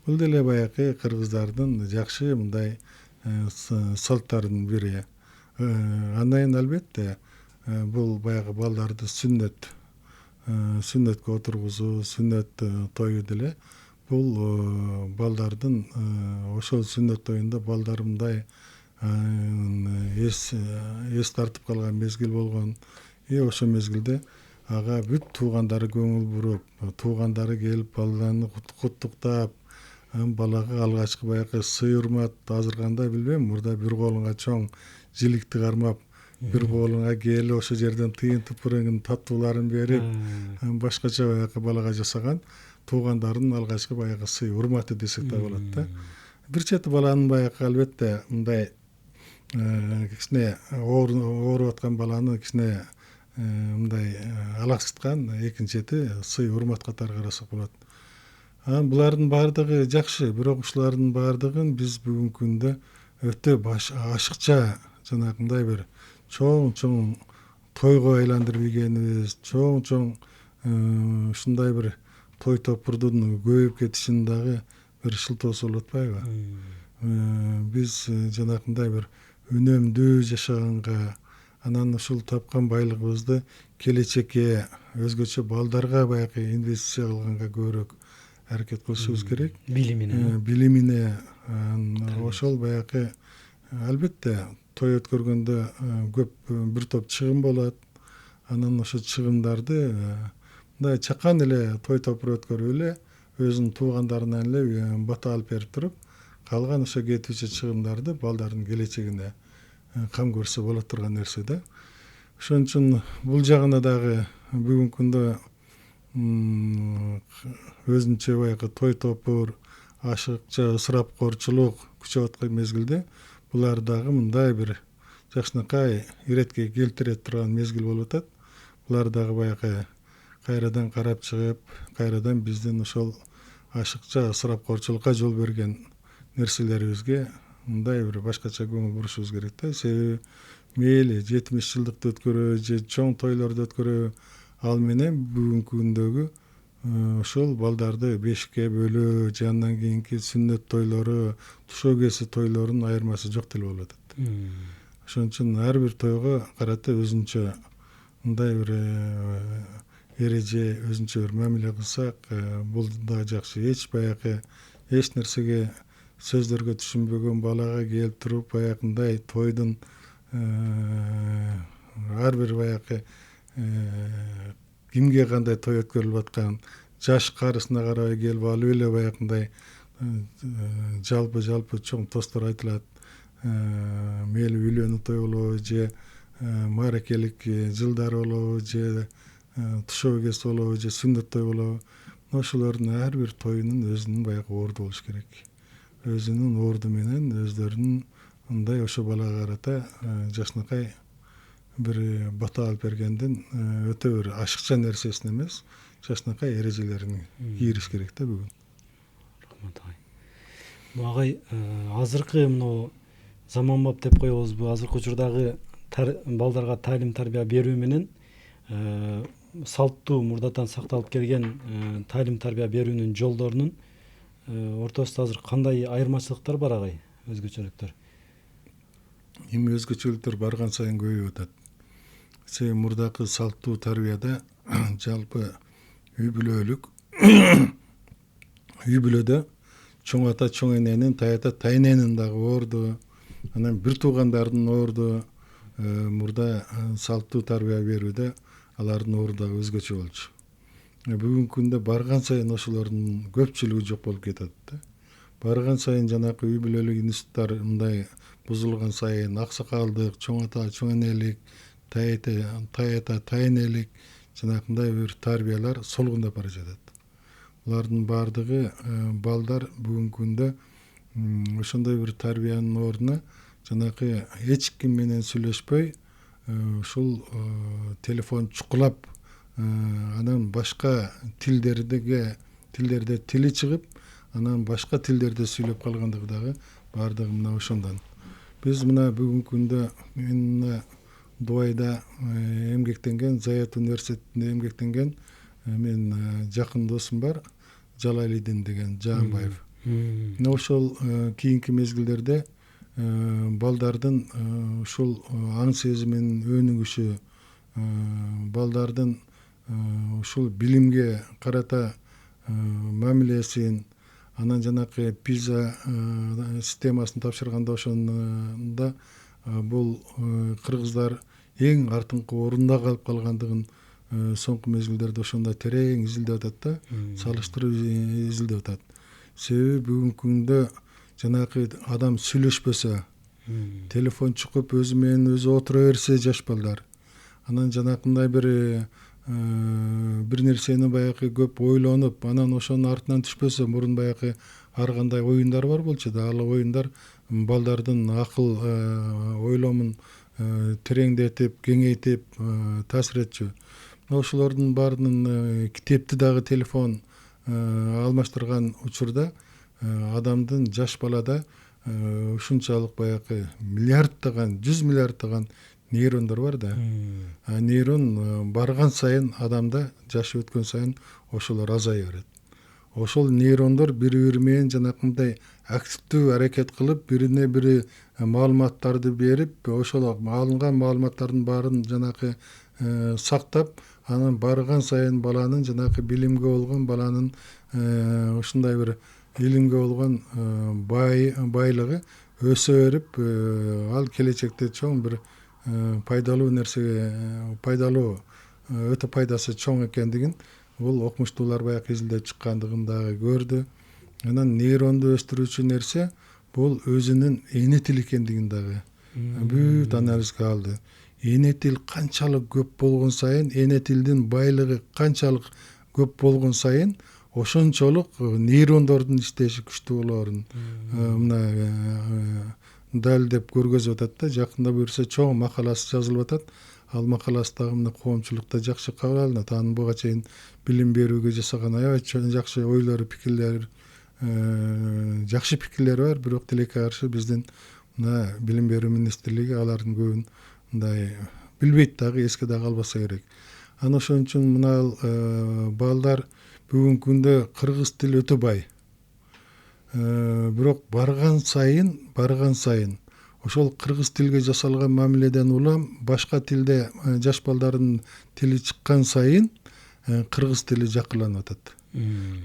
Бул деле баягы кыргыздардын жакшы мындай салттарынын бири. Андан кийин албетте бул баягы балдарды сүннөткө отургузуу, сүннөт тою деле бул балдардын ошол сүннөт тоюнда балдар мындай эс тартып калган мезгил болгон. Ошол мезгилде ага бүт туугандары көңүл буруп, туугандары келип баланы куттуктап, балага алгачкы баягы сый урмат, азыр кандай билбейм, мурда бир колуңа чоң жиликти кармап, бир колуңа келип ошол жерден тыйын тыпырыгын таттууларын берип, башкача баягы балага жасаган туугандардын алгачкы баягы сый урматы десек да болот да. Бир чети баланын баягы албетте мындай кичине ооруп аткан баланы кичине мындай алаксыткан, экинчи чети сый урмат катары карасак болот. Булардын баардыгы жакшы, бирок ушулардын баардыгын биз бүгүнкү күндө өтө ашыкча жанагындай бир чоң тойго айландырып ийгенибиз, чоң ушундай бир той топурдун көбөйүп кетишинин дагы бир шылтоосу болуп атпайбы? Биз жанакындай бир үнөмдүү жашаганга, анан ушул тапкан байлыгыбызды келечекке, өзгөчө балдарга баягы инвестиция кылганга көбүрөөк аракет кылышыбыз керек. Билимине. Ошол баягы албетте той өткөргөндө көп бир топ чыгым болот. Анан ошо чыгымдарды мындай чакан эле той топур өткөрүп эле өзүнүн туугандарынан эле бата алып берип туруп, калган ошо кетүүчү чыгымдарды балдардын келечегине кам көрсө боло турган нерсе да. Ошон үчүн бул жагына дагы бүгүнкү күндө өзүнчө баягы той топур, ашыкча ысырапкорчулук күчөп аткан мезгилде булар дагы мындай бир жакшынакай иретке келтире турган мезгил болуп атат. Булар дагы баягы кайрадан карап чыгып, кайрадан биздин ошол ашыкча ысырапкорчулукка жол берген нерселерибизге мындай бир башкача көңүл бурушубуз керек да. Себеби мейли 70 жылдыкты өткөрөбү же чоң тойлорду өткөрөбү, ал менен бүгүнкү күндөгү ошол балдарды бешикке бөлөө же андан кийинки сүннөт тойлору, тушоо кесүү тойлорунун айырмасы жок деле болуп атат. Ошон үчүн ар бир тойго карата өзүнчө мындай бир эреже, өзүнчө бир мамиле кылсак, бул да жакшы. Эч нерсеге сөздөргө түшүнбөгөн балага келип туруп, баягындай тойдун ар бир баягы кимге кандай той өткөрүлүп аткан, жаш карысына карабай келип алып эле баягындай жалпы чоң тосттор айтылат. Мейли үйлөнүү той болобу же мааракелик жылдары болобу же тушоо кесүү болобу же сүннөт той болобу. Ошолордун ар бир тоюнун өзүнүн баягы орду болуш керек. өзүнүн орду менен өздөрүнүн мындай ошо балага карата жакшынакай бир бата алып бергендин өтө бир ашыкча нерсесин эмес, жакшынакай эрежелерин кийриш керек да бүгүн. Рахмат агай. Агай, азыркы мына заманбап деп коебузбу, азыркы учурдагы балдарга таалим тарбия берүү менен салттуу мурдатан сакталып келген таалим тарбия берүүнүн жолдорунун ортосунда азыр кандай айырмачылыктар бар агай, өзгөчөлүктөр? Эми өзгөчөлүктөр барган сайын көбөйүп атат. Себеби мурдакы салттуу тарбияда жалпы үй бүлөлүк үй бүлөдө чоң ата чоң эненин, тай ата тай эненин дагы орду, анан бир туугандардын орду мурда салттуу тарбия берүүдө алардын орду дагы өзгөчө болчу. Бүгүнкү күндө барган сайын ошолордун көпчүлүгү жок болуп кетет да. Барган сайын жанакы үй бүлөлүк институттар мындай бузулган сайын аксакалдык, чоң ата чоң энелик, тай ата тай энелик жанакындай бир тарбиялар солгундап бара жатат. Булардын баардыгы балдар бүгүнкү күндө ошондой бир тарбиянын ордуна жанакы эч ким менен сүйлөшпөй ушул телефон чукулап анан башка тилдерде тили чыгып, анан башка тилдерде сүйлөп калгандыгы дагы баардыгы мына ошондон. Биз мына бүгүнкү күндө мен мына Дубайда эмгектенген, Заят университетинде эмгектенген мен жакын досум бар, Жалалидин деген Жаанбаев. Ошол кийинки мезгилдерде балдардын ушул аң сезиминин өнүгүшү, балдардын ушул билимге карата мамилесин, анан жанакы пиза системасын тапшырганда ошондо бул кыргыздар эң артыңкы орунда калып калгандыгын соңку мезгилдерде ошондо терең изилдеп атат да, салыштырып изилдеп атат. Себеби бүгүнкү күндө жанакы адам сүйлөшпөсө, телефон чукуп өзү менен өзү отура берсе жаш балдар, анан жанакындай бир нерсени баягы көп ойлонуп, анан ошонун артынан түшпөсө, мурун баягы ар кандай оюндар бар болчу да, ал оюндар балдардын акыл ойломун тереңдетип, кеңейтип таасир этчү. Ошолордун баарынын китепти дагы телефон алмаштырган учурда адамдын жаш балада ушунчалык баягы миллиардтаган, 100 миллиардтаган нейрондор бар да. Нейрон барган сайын адамда жашы өткөн сайын ошолор азая берет. Ошол нейрондор бири-бири менен жанакындай активдүү аракет кылып, бирине бири маалыматтарды берип, ошол алынган маалыматтардын баарын жанакы сактап, анан барган сайын баланын жанакы билимге болгон, баланын ушундай бир илимге болгон байлыгы өсө берип, ал келечекте чоң бир пайдалуу нерсеге, өтө пайдасы чоң экендигин бул окумуштуулар баягы изилдеп чыккандыгын дагы көрдү. Анан нейронду өстүрүүчү нерсе бул өзүнүн эне тили экендигин дагы бүт анализге алды. Эне тил канчалык көп болгон сайын, эне тилдин байлыгы канчалык көп болгон сайын, ошончолук нейрондордун иштеши күчтүү болоорун мына далилдеп көргөзүп атат да. Жакында буюрса чоң макаласы жазылып атат. Ал макаласы дагы мына коомчулукта жакшы кабыл алынат. Анын буга чейин билим берүүгө жасаган аябай жакшы ойлору, пикирлери, жакшы пикирлери бар. Бирок тилекке каршы биздин мына билим берүү министрлиги алардын көбүн мындай билбейт дагы, эске дагы албаса керек. Анан ошон үчүн мына балдар бүгүнкү күндө кыргыз тили өтө бай. Бирок барган сайын ошол кыргыз тилге жасалган мамиледен улам башка тилде жаш балдардын тили чыккан сайын кыргыз тили жакырланып атат.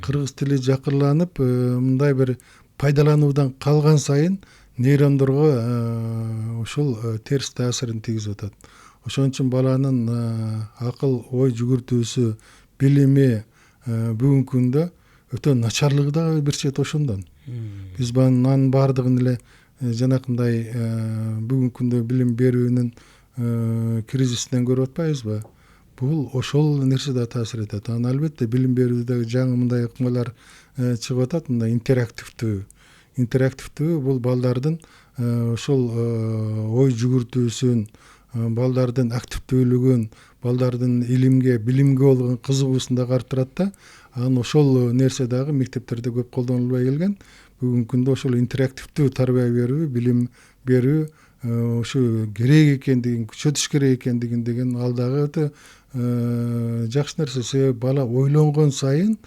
Кыргыз тили жакырланып, мындай бир пайдалануудан калган сайын нейрондорго ушул терс таасирин тийгизип атат. Ошон үчүн баланын акыл ой жүгүртүүсү, билими бүгүнкү күндө өтө начарлыгы дагы бир чет ошондон. Биз анын баардыгын эле жанакындай бүгүнкү күндө билим берүүнүн кризисинен көрүп атпайбызбы? Бул ошол нерсе да таасир этет. Анан албетте билим берүүдө жаңы мындай ыкмалар чыгып атат, мындай интерактивдүү интерактивдүү бул балдардын ошол ой жүгүртүүсүн, балдардын активдүүлүгүн, балдардын илимге, билимге болгон кызыгуусун дагы арттырат да. Анан ошол нерсе дагы мектептерде көп колдонулбай келген. Бүгүнкү күндө ошол интерактивдүү тарбия берүү, билим берүү ушу керек экендигин, күчөтүш керек экендигин деген ал дагы өтө жакшы нерсе. Себеби бала ойлонгон сайын,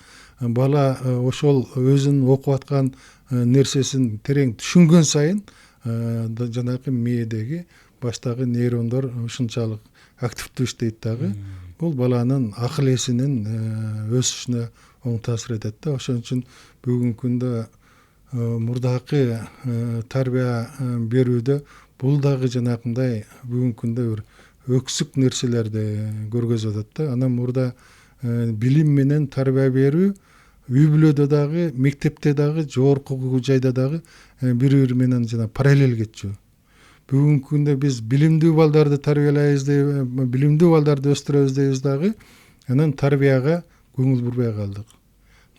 бала ошол өзүнүн окуп аткан нерсесин терең түшүнгөн сайын жанагы мээдеги баштагы нейрондор ушунчалык активдүү иштейт дагы. Бул баланын акыл эсинин өсүшүнө оң таасир этет да. Ошон үчүн бүгүнкү күндө мурдакы тарбия берүүдө бул дагы жанакындай бүгүнкү күндө бир өксүк нерселерди көргөзүп атат да. Анан мурда билим менен тарбия берүү үй бүлөдө дагы, мектепте дагы, жогорку окуу жайда дагы бири менен жана параллель кетчү. Бүгүнкү күндө биз билимдүү балдарды тарбиялайбыз деп, билимдүү балдарды өстүрөбүз дейбиз дагы, анан тарбияга көңүл бурбай калдык.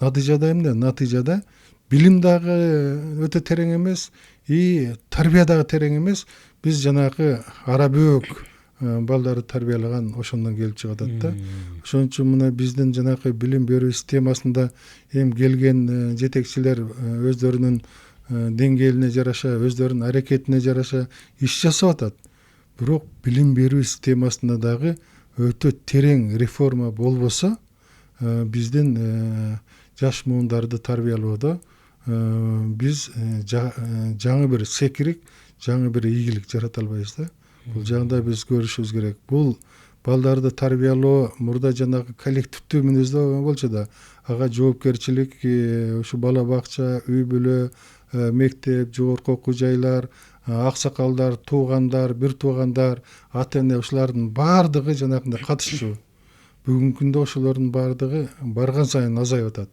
Натыйжада эмне? Натыйжада билим дагы өтө терең эмес, тарбия дагы терең эмес. Биз жанагы ара бөөк балдарды тарбиялаган ошондон келип чыгып атат да. Ошон үчүн мына биздин жанагы билим берүү системасында эми келген жетекчилер өздөрүнүн деңгээлине жараша, өздөрүнүн аракетине жараша иш жасап атат. Бирок билим берүү системасында дагы өтө терең реформа болбосо, биздин жаш муундарды тарбиялоодо биз жаңы бир секирик, жаңы бир ийгилик жарата албайбыз да. Бул жагында биз көрүшүбүз керек. Бул балдарды тарбиялоо мурда жанагы коллективдүү мүнөздө болчу да, ага жоопкерчилик ушу бала бакча, үй бүлө, мектеп, жогорку окуу жайлар, аксакалдар, туугандар, бир туугандар, ата эне ушулардын баардыгы жанагындай катышчу. Бүгүнкү күндө ошолордун баардыгы барган сайын азайып атат.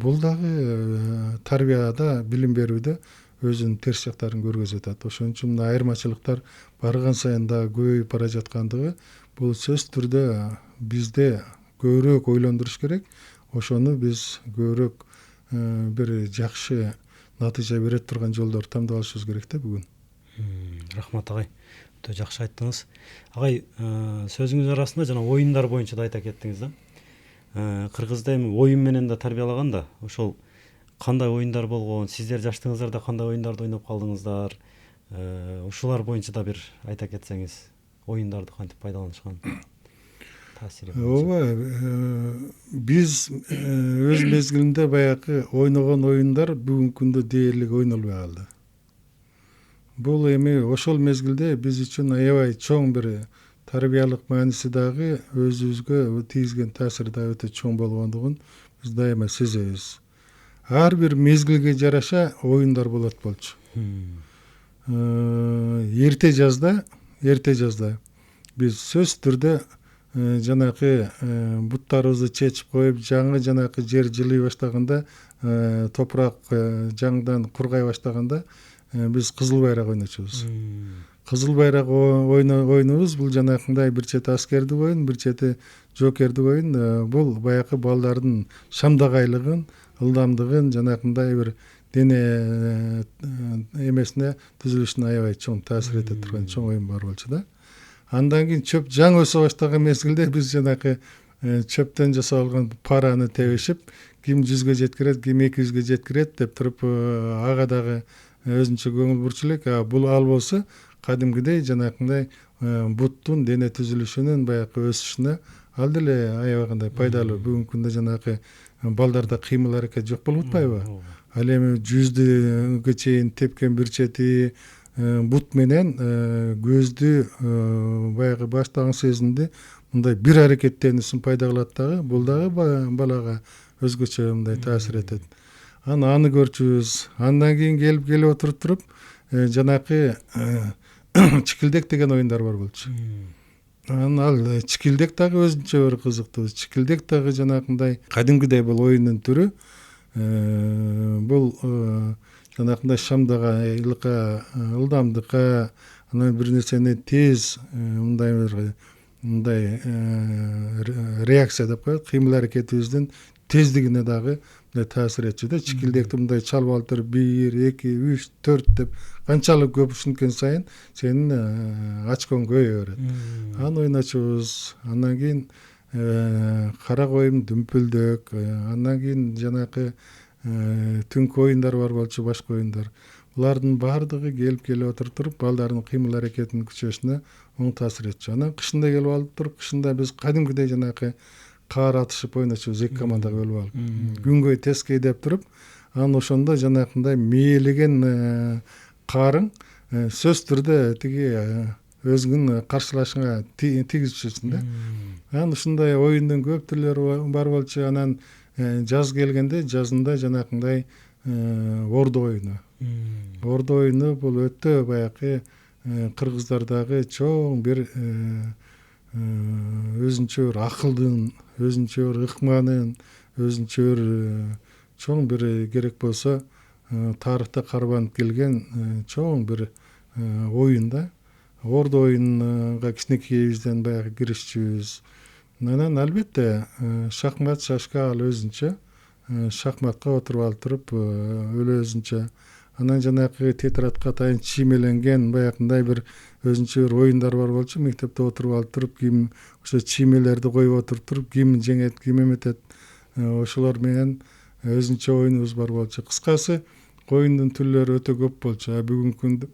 Бул дагы тарбияда, билим берүүдө өзүнүн терс жактарын көргөзүп атат. Ошон үчүн мына айырмачылыктар барган сайын дагы көбөйүп бара жаткандыгы бул сөзсүз түрдө бизде көбүрөөк ойлондуруш керек. Ошону биз көбүрөөк бир жакшы натыйжа бере турган жолдорду тандап алышыбыз керек да бүгүн. Рахмат агай. Өтө жакшы айттыңыз. Агай, сөзүңүз арасында жана оюндар боюнча да айта кеттиңиз да. Кыргызда эми оюн менен да тарбиялаган да. Ошол кандай оюндар болгон? Сиздер жаштыгыңыздарда кандай оюндарды ойноп калдыңыздар? Ушулар боюнча да бир айта кетсеңиз, оюндарды кантип пайдаланышкан? Ооба, биз өз мезгилинде баягы ойногон оюндар бүгүнкү күндө дээрлик ойнолбой калды. Бул эми ошол мезгилде биз үчүн аябай чоң бир тарбиялык мааниси дагы, өзүбүзгө тийгизген таасири дагы өтө чоң болгондугун биз дайыма сезебиз. Ар бир мезгилге жараша оюндар болот болчу. Эрте жазда биз сөзсүз түрдө жанагы буттарыбызды чечип коюп, жаңы жанагы жер жылый баштаганда, топурак жаңыдан кургай баштаганда биз кызыл байрак ойночубуз. Кызыл байрак ойнобуз. Бул жанакындай бир чети аскердик оюн, бир чети жоокердик оюн. Бул баягы балдардын шамдагайлыгын, ылдамдыгын, жанакындай бир дене эмесине, түзүлүшүнө аябай чоң таасир эте турган чоң оюн бар болчу да. Андан кийин чөп жаңы өсө баштаган мезгилде биз жанагы чөптөн жасалган параны тебишип, ким 100гө жеткирет, ким 200гө жеткирет деп туруп ага дагы өзүнчө көңүл бурчу элек. Бул ал болсо кадимгидей жанакындай буттун дене түзүлүшүнүн баягы өсүшүнө ал деле аябагандай пайдалуу. Бүгүнкү күндө жанагы балдарда кыймыл аракет жок болуп атпайбы? Ал эми 100гө чейин тепкен бир чети бут менен көздү баягы баштаган сезимди мындай бир аракеттенүүсүн пайда кылат дагы. Бул дагы балага өзгөчө мындай таасир этет. Аны көрчүбүз. Андан кийин келип отуруп жанакы чикилдек деген оюндар бар болчу. Ал чикилдек дагы өзүнчө бир кызыктуу. Чикилдек дагы жанакындай кадимгидей бул оюндун түрү. Бул жанакындай шамдагайлыкка, ылдамдыкка, анан бир нерсени тез мындай реакция деп коет, кыймыл аракетибиздин тездигине дагы таасир этчү да. Чикилдекти мындай чалып алып туруп 1, 2, 3, 4 деп канчалык көп ушинткен сайын сенин очкоң көбөйө берет. Аны ойночубуз. Андан кийин кара коюм, дүмпүлдөк, андан кийин жанакы түнкү оюндар бар болчу, башка оюндар. Булардын баардыгы келип отуруп туруп балдардын кыймыл аракетинин күчөшүнө оң таасир этчү. Анан кышында келип алып туруп, кышында биз кадимкидей жанакы каар атышып ойночубуз, эки командага бөлүп алып. Күнгөй тескей деп туруп, анан ошондо жанакындай мээлеген каарың сөзсүз түрдө тиги өзүңдүн каршылашыңа тийгизишесиң да. Анан ушундай оюндун көп түрлөрү бар болчу. Анан жаз келгенде жазында жанакындай ордо оюну. Ордо оюну бул өтө баягы кыргыздардагы чоң бир өзүнчө бир акылдын, өзүнчө бир ыкманын, өзүнчө бир чоң бир керек болсо тарыхта карманып келген чоң бир оюн да. Ордо оюнуга кичинекейибизден баягы киришчүбүз. Анан албетте шахмат, шашка ал өзүнчө. Шахматка отуруп алып туруп өзүнчө. Анан жанакы тетрадка атайын чиймеленген баягындай бир өзүнчө бир оюндар бар болчу. Мектепте отуруп алып туруп, ким ошо чиймелерди коюп отуруп туруп, ким жеңет, ким эметет, ошолор менен өзүнчө оюнубуз бар болчу. Кыскасы, оюндун түрлөрү өтө көп болчу. Бүгүнкү күндө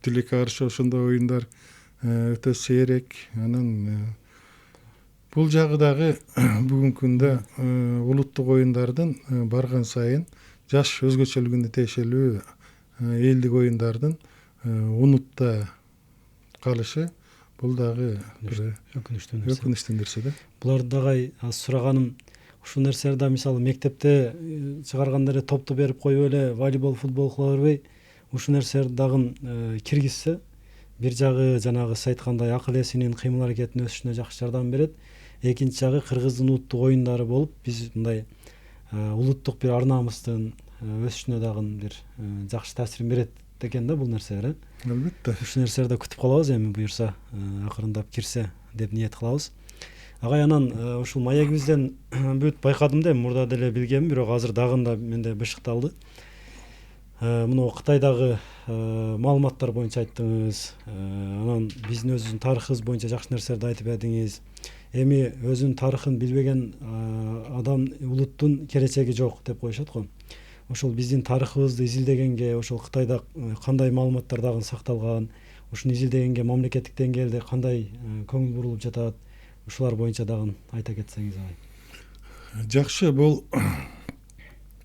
тилекке каршы ошондой оюндар өтө сейрек. Анан бул жагы дагы бүгүнкү күндө улуттук оюндардын барган сайын жаш өзгөчөлүгүнө тиешелүү элдик оюндардын унутта калышы бул дагы бир өкүнүчтүү нерсе да. Буларды дагы аз сураганым, ушул нерселерди да мисалы мектепте чыгарганда эле топту берип коюп эле волейбол, футбол кыла бербей, ушул нерселерди дагы киргизсе, бир жагы жанагы сиз айткандай акыл эсинин, кыймыл аракетинин өсүшүнө жакшы жардам берет. Экинчи жагы кыргыздын улуттук оюндары болуп, биз мындай улуттук бир ар намыстын өсүшүнө дагы бир жакшы таасирин берет экен да бул нерселер. Албетте. Ушул нерселерди күтүп калабыз эми буюрса, акырындап кирсе деп ниет кылабыз. Агай, анан ушул маегибизден бүт байкадым да, мурда деле билгем, бирок азыр дагы да менде бышыкталды. Мына Кытайдагы маалыматтар боюнча айттыңыз, анан биздин өзүбүздүн тарыхыбыз боюнча жакшы нерселерди айтып бердиңиз. Эми өзүнүн тарыхын билбеген адам, улуттун келечеги жок деп коюшат го. Ошол биздин тарыхыбызды изилдегенге, ошол Кытайда кандай маалыматтар дагы сакталган, ушуну изилдегенге мамлекеттик деңгээлде кандай көңүл бурулуп жатат, ушулар боюнча дагы айта кетсеңиз агай. Жакшы, бул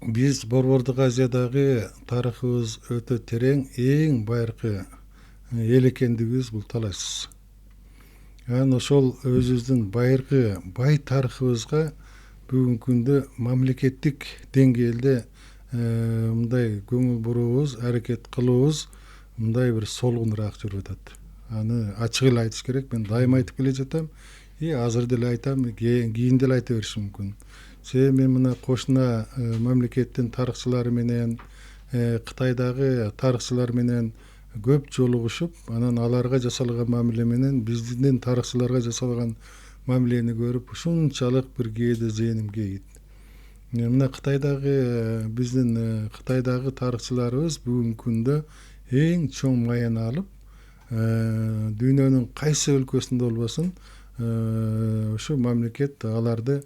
биз Борбордук Азиядагы тарыхыбыз өтө терең, эң байыркы эл экендигибиз бул талашсыз. Анан ошол өзүбүздүн байыркы бай тарыхыбызга бүгүнкү күндө мамлекеттик деңгээлде мындай көңүл буруубуз, аракет кылуубуз мындай бир солгунураак жүрүп атат. Аны ачык эле айтыш керек. Мен дайыма айтып келе жатам, азыр деле айтам, кийин деле айта беришим мүмкүн. Себеби мен мына кошуна мамлекеттин тарыхчылары менен, Кытайдагы тарыхчылар менен көп жолугушуп, анан аларга жасалган мамиле менен биздин тарыхчыларга жасалган мамилени көрүп, ушунчалык бир кээде зээним кейит. Мына Кытайдагы биздин Кытайдагы тарыхчыларыбыз бүгүнкү күндө эң чоң маяны алып, дүйнөнүн кайсы өлкөсүндө болбосун, ушу мамлекет аларды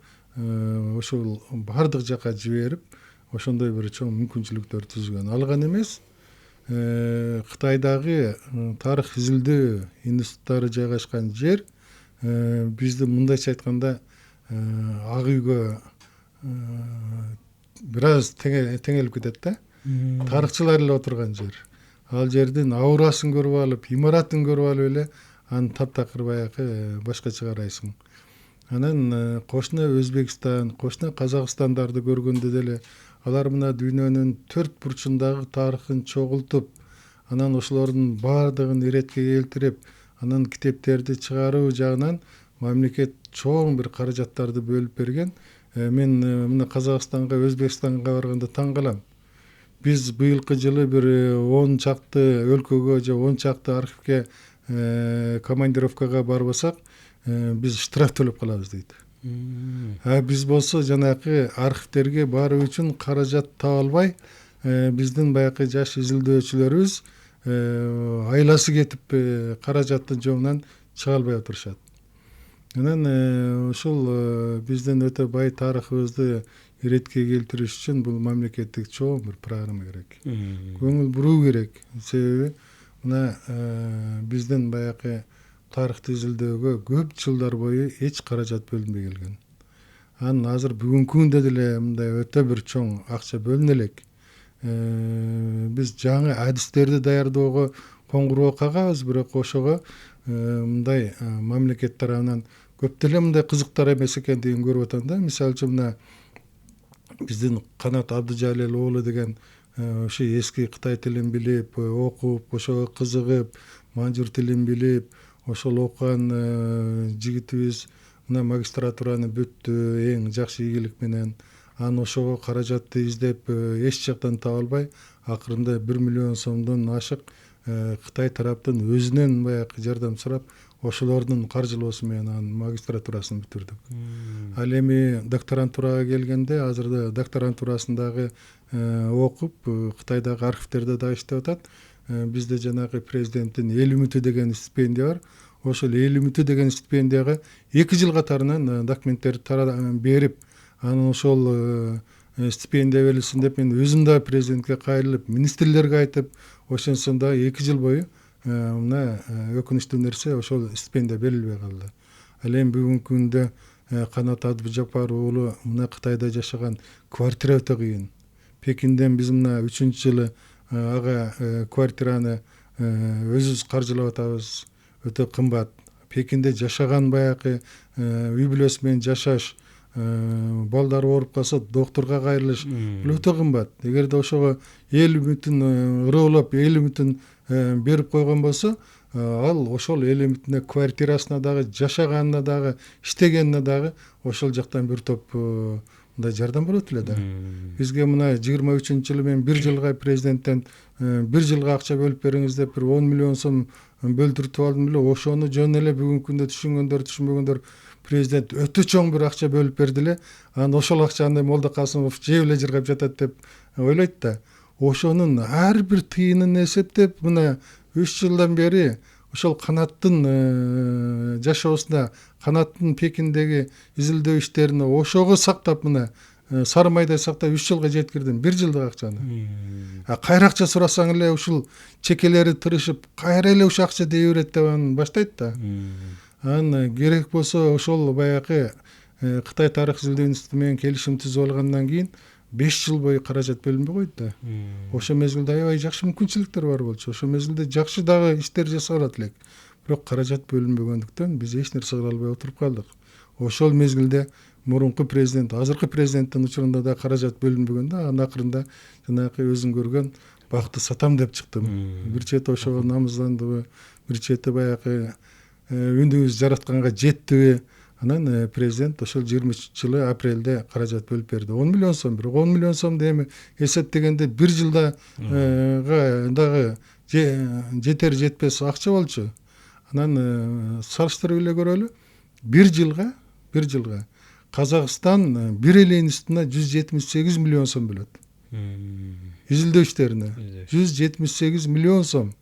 ошол бардык жака жиберип, ошондой бир чоң мүмкүнчүлүктөр түзгөн. Ал гана эмес, Кытайдагы тарых изилдөө институттары жайгашкан жер бизди мындайча айтканда ак үйгө бир аз теңелип кетет да. Тарыхчылар эле отурган жер. Ал жердин аурасын көрүп алып, имаратын көрүп алып эле аны таптакыр баягы башкача карайсың. Анан кошуна Өзбекстан, кошуна Казакстандарды көргөндө деле алар мына дүйнөнүн 4 бурчундагы тарыхын чогултуп, анан ошолордун баардыгын иретке келтирип, анан китептерди чыгаруу жагынан мамлекет чоң бир каражаттарды бөлүп берген. Мен мына Казакстанга, Өзбекстанга барганда таң калам. Биз быйылкы жылы бир 10 чакты өлкөгө же 10 чакты архивке командировкага барбасак, биз штраф төлөп калабыз дейт. Биз болсо жанакы архивтерге баруу үчүн каражат таба албай, биздин баягы жаш изилдөөчүлөрүбүз айласы кетип каражаттын жомунан чыга албай отурушат. Анан ушул биздин өтө бай тарыхыбызды иретке келтириш үчүн бул мамлекеттик чоң бир программа керек. Көңүл буруу керек. Себеби мына биздин баягы тарыхты изилдөөгө көп жылдар бою эч каражат бөлүнбөй келген. Анан азыр бүгүнкү күндө деле мындай өтө бир чоң акча бөлүнө элек. Биз жаңы адистерди даярдоого коңгуроо кагабыз, бирок ошого мындай мамлекет тарабынан көп деле мындай кызыктар эмес экендигин көрүп атам да. Мисалы үчүн мына биздин Канат Абдыжалил уулу деген ошо эски Кытай тилин билип, окуп, ошого кызыгып, манжур тилин билип, ошол окуган жигитибиз мына магистратураны бүттү эң жакшы ийгилик менен. Анан ошого каражатты издеп эч жактан таба албай, акырында 1 миллион сомдон ашык Кытай тараптын өзүнөн баягы жардам сурап, ошолордун каржылоосу менен анын магистратурасын бүтүрдүк. Ал эми докторантурага келгенде азыр докторантурасын дагы окуп, Кытайдагы архивтерде дагы иштеп атат. Бизде жанагы президенттин эл үмүтү деген стипендия бар. Ошол эл үмүтү деген стипендияга 2 жыл катарынан документтерди берип, анан ошол стипендия берилсин деп мен өзүм да президентке кайрылып, министрлерге айтып, ошонсон да 2 жыл бою мына өкүнүчтүү нерсе ошол стипендия берилбей калды. Ал эми бүгүнкү күндө Канат Абдыжапар уулу мына Кытайда жашаган, квартира өтө кыйын. Пекинден биз мына 3-жылы ага квартираны өзүбүз каржылап атабыз. Өтө кымбат. Пекинде жашаган баягы үй бүлөсү менен жашаш, балдары ооруп калса доктурга кайрылыш, бул өтө кымбат. Эгерде ошого эл үмүтүн ырыылап, эл үмүтүн берип койгон болсо, ал ошол эл үмүтүнө квартирасына дагы, жашаганына дагы, иштегенине дагы ошол жактан бир топ мындай жардам болот эле да. Бизге мына 23-жылы мен 1 жылга президенттен 1 жылга акча бөлүп бериңиз деп бир 10 миллион сом бөлтүртүп алдым эле. Ошону жөн эле бүгүнкү күндө түшүнгөндөр, түшүнбөгөндөр президент өтө чоң бир акча бөлүп берди эле. Анан ошол акчаны Молда Касымов жеп эле жыргап жатат деп ойлойт да. Ошонун ар бир тыйынын эсептеп мына 3 жылдан бери ошол Канаттын жашоосуна, Канаттын Пекиндеги изилдөө иштерине ошого сактап мына сары майдай сактап 3 жылга жеткирдим, 1 жылдык акчаны. Кайра акча сурасаң эле ушул чекелери тырышып, кайра эле ушул акча дей берет деп анан баштайт да. Анан керек болсо ошол баягы Кытай тарых изилдөө институту менен келишим түзүп алгандан кийин 5 жыл бою каражат бөлүнбөй койду да. Ошол мезгилде аябай жакшы мүмкүнчүлүктөр бар болчу. Ошол мезгилде жакшы дагы иштер жасалат элек. Бирок каражат бөлүнбөгөндүктөн биз эч нерсе кыла албай отуруп калдык. Ошол мезгилде мурунку президент, азыркы президенттин учурунда да каражат бөлүнбөгөндө, анын акырында жанагы өзүң көргөн бакты сатам деп чыктым. Бир чети ошого намыздандыбы, бир чети баягы үндүбүз жаратканга жеттиби. Анан президент ошол 23-жылы апрелде каражат бөлүп берди. 10 миллион сом, бирок 10 миллион сомду эми эсептегенде 1 жылда дагы жетер жетпес акча болчу. Анан салыштырып эле көрөлү. 1 жылга Казакстан бир эле институтуна 178 миллион сом бөлөт. Изилдөө иштерине 178 миллион сом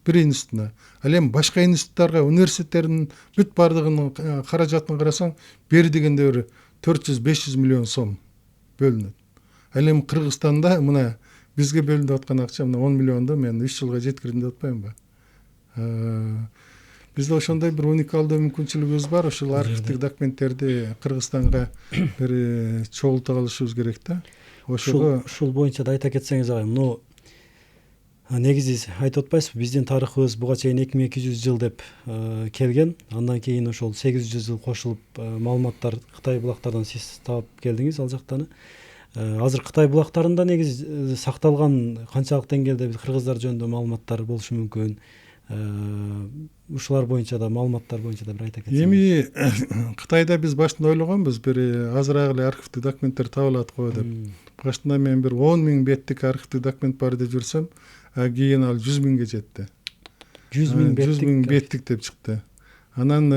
бир институтуна. Ал эми башка институттарга, университеттердин бүт бардыгынын каражатын карасаң, бери дегенде бир 400-500 миллион сом бөлүнөт. Ал эми Кыргызстанда мына бизге бөлүнүп аткан акча мына 10 миллионду мен 3 жылга жеткирдим деп атпаймынбы? Бизде ошондой бир уникалдуу мүмкүнчүлүгүбүз бар. Ошол архивдик документтерди Кыргызстанга бир чогулта алышыбыз керек да. Ушул боюнча да айта кетсеңиз агай, негизи айтып атпайсызбы, биздин тарыхыбыз буга чейин 2200 жыл деп келген. Андан кийин ошол 800 жыл кошулуп маалыматтар Кытай булактарынан сиз таап келдиңиз ал жактан. Азыр Кытай булактарында негизи сакталган канчалык деңгээлде кыргыздар жөнүндө маалыматтар болушу мүмкүн? Ушулар боюнча да, маалыматтар боюнча да бир айта кетсеңиз. Эми Кытайда биз башында ойлогонбуз, бир азыраак эле архивдик документтер табылат го деп. Башында мен бир 10 000 беттик архивдик документ бар деп жүрсөм, кийин ал 100 000ге жетти. 100 000 беттик деп чыкты. Анан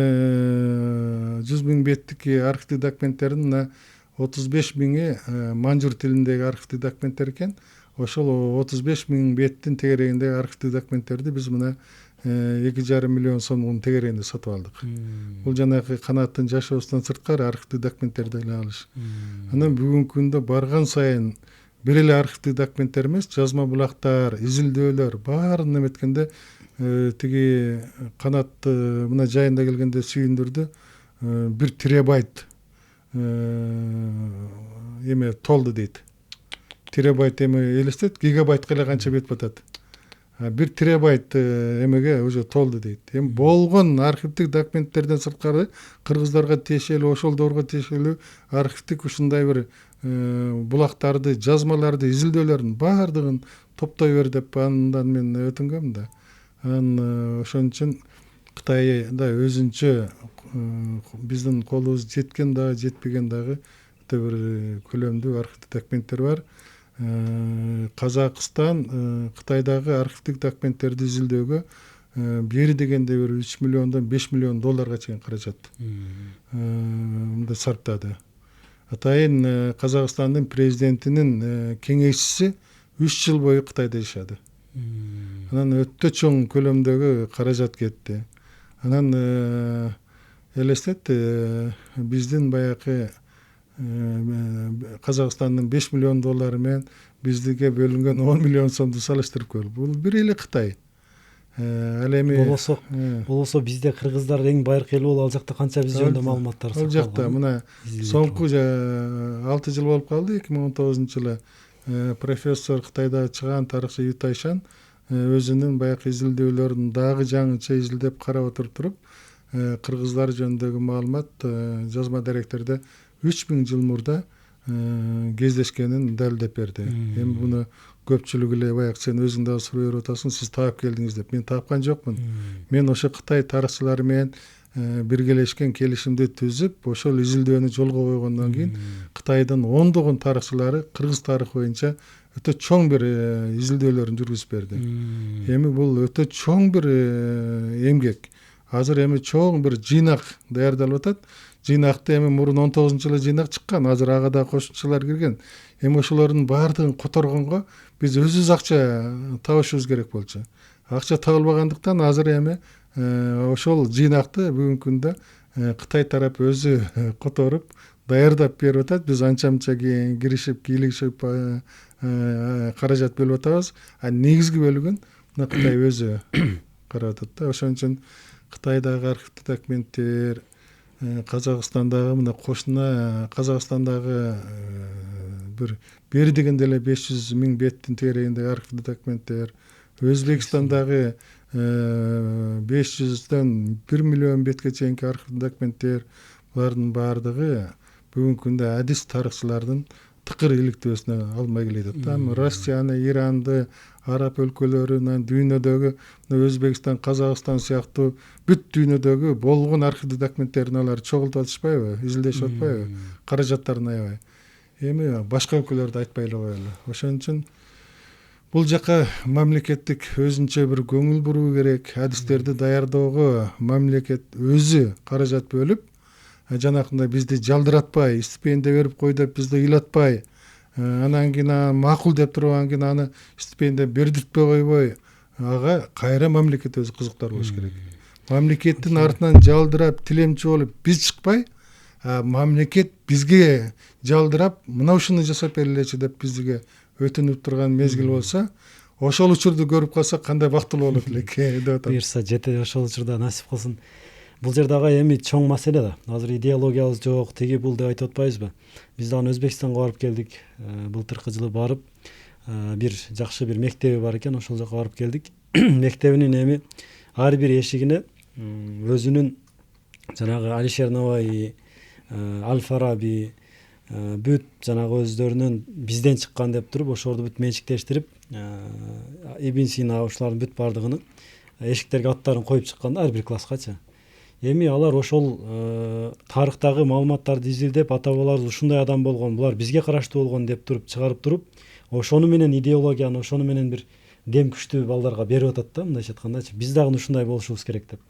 100 000 беттики архивдик документтердин мына 35 000-и манжур тилиндеги архивдик документтер экен. Ошол 35 000 беттин тегерегиндеги архивдик документтерди биз мына 2,5 миллион сомдун тегерегинде сатып алдык. Бул жанагы канаттын жашоосунан сырткары архивдик документтерди эле алыш. Анан бүгүнкү күндө барган сайын бир эле архивдик документтер эмес, жазма булактар, изилдөөлөр баарын эметкенде тиги канат мына жайында келгенде сүйүндүрдү. 1 терабайт эме толду дейт. Терабайт эме элестет, гигабайтка эле канча бет батат. 1 терабайт эмеге уже толду дейт. Эми болгон архивдик документтерден сырткары кыргыздарга тиешелүү, ошолдорго тиешелүү архивдик ушундай бир булактарды, жазмаларды, изилдөөлөрдүн баардыгын топтой бер деп андан мен өтүнгөм да. Анан ошон үчүн Кытайда өзүнчө биздин колубуз жеткен дагы, жетпеген дагы өтө бир көлөмдүү архивдик документтер бар. Казакстан Кытайдагы архивдик документтерди изилдөөгө бери дегенде бир 3 миллиондон 5 миллион долларга чейин каражат мындай сарптады. Атайын Казакстандын президентинин кеңешчиси 3 жыл бою Кытайда жашады. Анан өтө чоң көлөмдөгү каражат кетти. Анан элестет, биздин баягы Казакстандын 5 миллион доллары менен биздиге бөлүнгөн 10 миллион сомду салыштырып көр. Бул бир эле Кытай. Ал эми болосо бизде кыргыздар эң байыркы эл болуп, ал жакта канча биз жөнүндө маалыматтар сакталган. Ал жакта мына соңку 6 жыл болуп калды, 2019-жылы профессор Кытайда чыган тарыхчы Ю Тайшан өзүнүн баягы изилдөөлөрүн дагы жаңыча изилдеп карап отуруп, кыргыздар жөнүндөгү маалымат жазма даректерде 3000 жыл мурда кездешкенин далилдеп берди. Эми буну көпчүлүк эле баягы сен өзүң дагы суроо берип атасың, сиз таап келдиңиз деп. Мен таапкан жокмун. Мен ошо Кытай тарыхчылары менен биргелешкен келишимди түзүп, ошол изилдөөнү жолго койгондон кийин Кытайдын ондогон тарыхчылары кыргыз тарыхы боюнча өтө чоң бир изилдөөлөрүн жүргүзүп берди. Эми бул өтө чоң бир эмгек. Азыр эми чоң бир жыйнак даярдалып атат. Жыйнакты эми мурун 19-жылы жыйнак чыккан, азыр ага да кошумчалар кирген. Эми ошолордун баардыгын которгонго биз өзүбүз акча табышыбыз керек болчу. Акча табылбагандыктан азыр эми ошол жыйнакты бүгүнкү күндө Кытай тарапы өзү которуп, даярдап берип атат. Биз анча-мынча киришип, кийлигишип каражат бөлүп атабыз. Негизги бөлүгүн мына Кытай өзү карап атат да. Ошон үчүн Кытайдагы архивдик документтер, Казакстандагы мына кошуна Казакстандагы бир бери дегенде эле 500 000 беттин тегерегиндеги архивдик документтер, Өзбекстандагы 500-дөн 1 миллион бетке чейинки архивдик документтер, булардын баардыгы бүгүнкү күндө адис тарыхчылардын тыкыр иликтөөсүнө албай келет да. Россияны, Иранды, араб өлкөлөрүнөн дүйнөдөгү Өзбекстан, Казакстан сыяктуу бүт дүйнөдөгү болгон архивдик документтерин алар чогултуп атышпайбы, изилдешип атпайбы, каражаттарын аябай. Эми башка өлкөлөрдү айтпай эле коелу. Ошон үчүн бул жака мамлекеттик өзүнчө бир көңүл буруу керек. Адистерди даярдоого мамлекет өзү каражат бөлүп, жанакындай бизди жалдыратпай, стипендия берип кой деп бизди ыйлатпай, анан кийин макул деп туруп анан кийин аны стипендия бердиртпей койбой, ага кайра мамлекет өзү кызыктар болуш керек. Мамлекеттин артынан жалдырап, тилемчи болуп биз чыкпай, мамлекет бизге жалдырап, мына ушуну жасап берилечи деп бизге өтүнүп турган мезгил болсо, ошол учурду көрүп калсак кандай бактылуу болот элек деп атам. Буюрса жете ошол учурда насип кылсын. Бул жердагы эми чоң маселе да. Азыр идеологиябыз жок, тиги бул деп айтып атпайбызбы? Биз дагы Өзбекстанга барып келдик. Былтыркы жылы барып, бир жакшы бир мектеби бар экен, ошол жака барып келдик. Мектебинин эми ар бир эшигине өзүнүн жанагы Алишер Наваи, Аль-Фараби, бүт жанагы өздөрүнүн бизден чыккан деп туруп, ошолорду бүт менчиктештирип, Ибн Сина ушулардын бүт бардыгынын эшиктерге аттарын коюп чыккан ар бир класскачы. Эми алар ошол тарыхтагы маалыматтарды изилдеп, ата бабаларыбыз ушундай адам болгон, булар бизге караштуу болгон деп туруп чыгарып туруп, ошону менен идеологияны, ошону менен бир дем күчтүү балдарга берип атат да, мындайча айткандачы. Биз дагы ушундай болушубуз керек деп.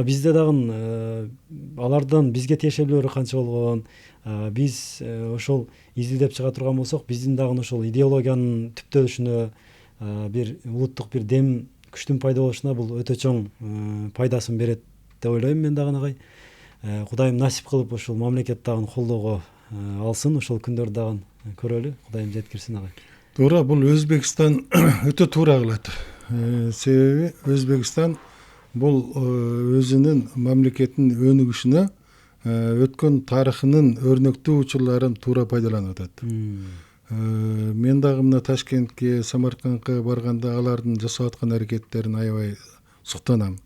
Бизде дагы алардан бизге тиешелүүлөрү канча болгон, биз ошол изилдеп чыга турган болсок, биздин дагы ошол идеологиянын түптөлүшүнө, бир улуттук бир дем күчтүн пайда болушуна бул өтө чоң пайдасын берет деп ойлойм мен дагы. Кудайым насип кылып ушул мамлекет дагы колдоого алсын, ошол күндөрдү дагы көрөлү. Кудайым жеткирсин агай. Туура, бул Өзбекстан өтө туура кылат. Себеби Өзбекстан бул өзүнүн мамлекетинин өнүгүшүнө өткөн тарыхынын өрнөктүү учурларын туура пайдаланып атат. Мен дагы мына Ташкентке, Самаркандка барганда алардын жасап аткан аракеттерин аябай суктанам.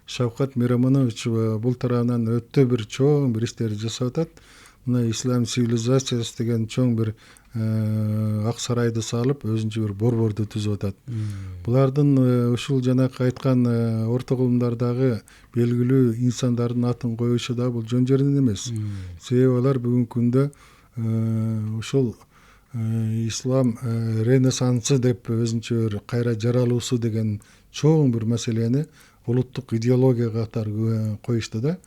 Шавкат Миромонович бул тарабынан өтө бир чоң бир иштерди жасап атат. Мына ислам цивилизациясы деген чоң бир ак сарайды салып, өзүнчө бир борборду түзүп атат. Булардын ушул жанакы айткан орто кылымдардагы белгилүү инсандардын атын коюшу да бул жөн жеринен эмес. Себеби алар бүгүнкү күндө ушул ислам ренессансы деп өзүнчө бир кайра жаралуусу деген чоң бир маселени улуттук идеология катары коюшту да.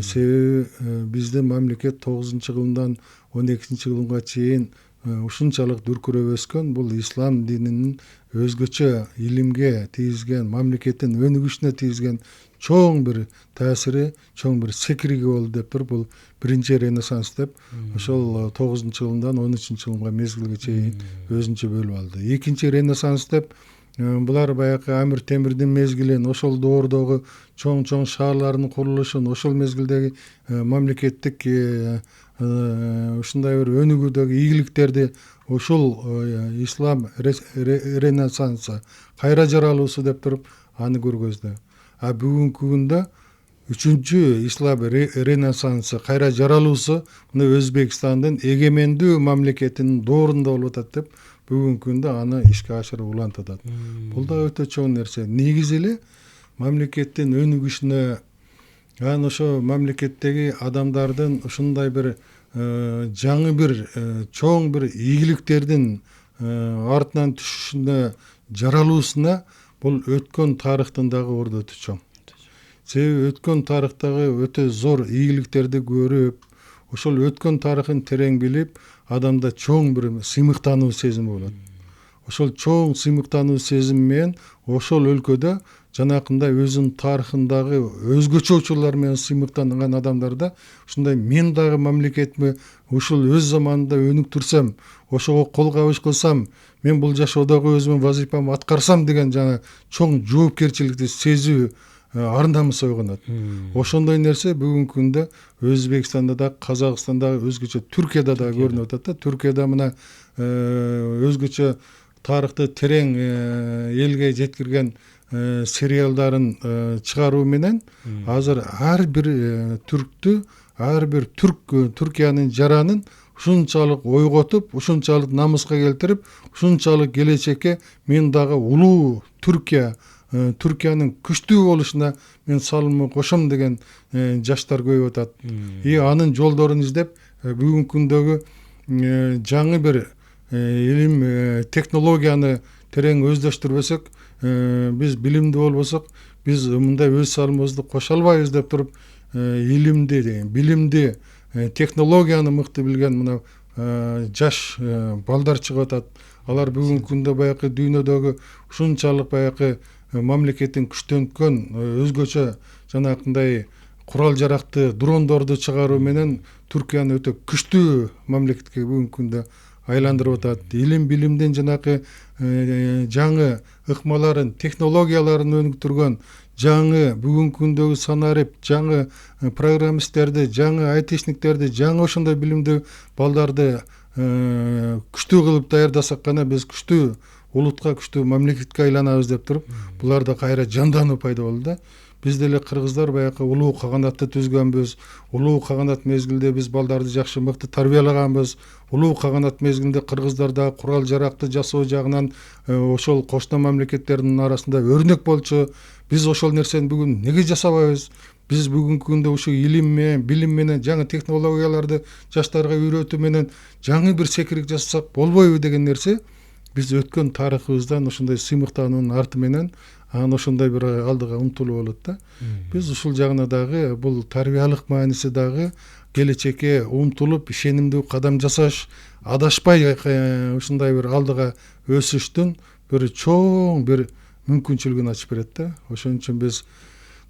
Себеби биздин мамлекет 9-кылымдан 12-кылымга чейин ушунчалык дүркүрөп өскөн, бул ислам дининин өзгөчө илимге тийгизген, мамлекеттин өнүгүшүнө тийгизген чоң бир таасири, чоң бир секириги болду деп туруп, бул биринчи ренессанс деп ошол 9-кылымдан 13-кылымга мезгилге чейин өзүнчө бөлүп алды. Экинчи ренессанс деп булар баягы Амир Темирдин мезгилин, ошол доордогу чоң шаарлардын курулушун, ошол мезгилдеги мамлекеттик ушундай бир өнүгүүдөгү ийгиликтерди ушул ислам ренессансы, кайра жаралуусу деп туруп аны көргөздү. Бүгүнкү күндө 3-чү ислам ренессансы, кайра жаралуусу мына Өзбекстандын эгемендүү мамлекетинин доорунда болуп атат деп бүгүнкү күндө аны ишке ашырып улантып атат. Бул да өтө чоң нерсе. Негизи эле мамлекеттин өнүгүшүнө, анан ошо мамлекеттеги адамдардын ушундай бир жаңы бир чоң бир ийгиликтердин артынан түшүшүнө, жаралуусуна бул өткөн тарыхтын дагы орду өтө чоң. Себеби өткөн тарыхтагы өтө зор ийгиликтерди көрүп, ошол өткөн тарыхын терең билип, адамда чоң бир сыймыктануу сезими болот. Ошол чоң сыймыктануу сезими менен ошол өлкөдө жанакындай өзүнүн тарыхындагы өзгөчө учурлар менен сыймыктанган адамдарда ушундай мен дагы мамлекетими ушул өз заманында өнүктүрсөм, ошого кол кабыш кылсам, мен бул жашоодогу өзүмдүн вазифамды аткарсам деген жана чоң жоопкерчиликти сезүү ар намыс ойгонот. Ошондой нерсе бүгүнкү күндө Өзбекстанда да, Казакстанда, өзгөчө Түркияда да көрүнүп атат да. Түркияда мына өзгөчө тарыхты терең элге жеткирген сериалдарын чыгаруу менен азыр ар бир түрктү, ар бир Түркиянын жаранын ушунчалык ойготуп, ушунчалык намыска келтирип, ушунчалык келечекке мен дагы улуу Түркиянын күчтүү болушуна мен салымымды кошом деген жаштар көбөйүп атат. Анын жолдорун издеп бүгүнкү күндөгү жаңы бир илим технологияны терең өздөштүрбөсөк, биз билимдүү болбосок, биз мындай өз салымыбызды кошо албайбыз деп туруп, илимди, билимди, технологияны мыкты билген мына жаш балдар чыгып атат. Алар бүгүнкү күндө баягы дүйнөдөгү ушунчалык баягы мамлекеттин күчтөнкөн өзгөчө жанакындай курал жаракты дрондорду чыгаруу менен Түркияны өтө күчтүү мамлекетке бүгүнкү күндө айландырып атат. Илим билимдин жанакы жаңы ыкмаларын, технологияларын өнүктүргөн жаңы бүгүнкү күндөгү санарип, жаңы программисттерди, жаңы айтишниктерди, жаңы ошондой билимдүү балдарды күчтүү кылып даярдасак гана биз күчтүү улутка, күчтүү мамлекетке айланабыз деп туруп, буларда кайра жандануу пайда болду да. Биз деле кыргыздар баягы улуу каганатты түзгөнбүз. Улуу каганат мезгилде биз балдарды жакшы мыкты тарбиялаганбыз. Улуу каганат мезгилинде кыргыздар да курал жаракты жасоо жагынан ошол кошуна мамлекеттердин арасында өрнөк болчу. Биз ошол нерсени бүгүн неге жасабайбыз? Биз бүгүнкү күндө ушу илим менен, билим менен, жаңы технологияларды жаштарга үйрөтүү менен жаңы бир секирик жасасак болбойбу деген нерсе биз өткөн тарыхыбыздан ушундай сыймыктануунун арты менен анан ошондой бир алдыга умтулуп болот да. Биз ушул жагына дагы бул тарбиялык мааниси дагы келечекке умтулуп ишенимдүү кадам жасаш, адашпай ушундай бир алдыга өсүштүн бир чоң бир мүмкүнчүлүгүн ачып берет да. Ошон үчүн биз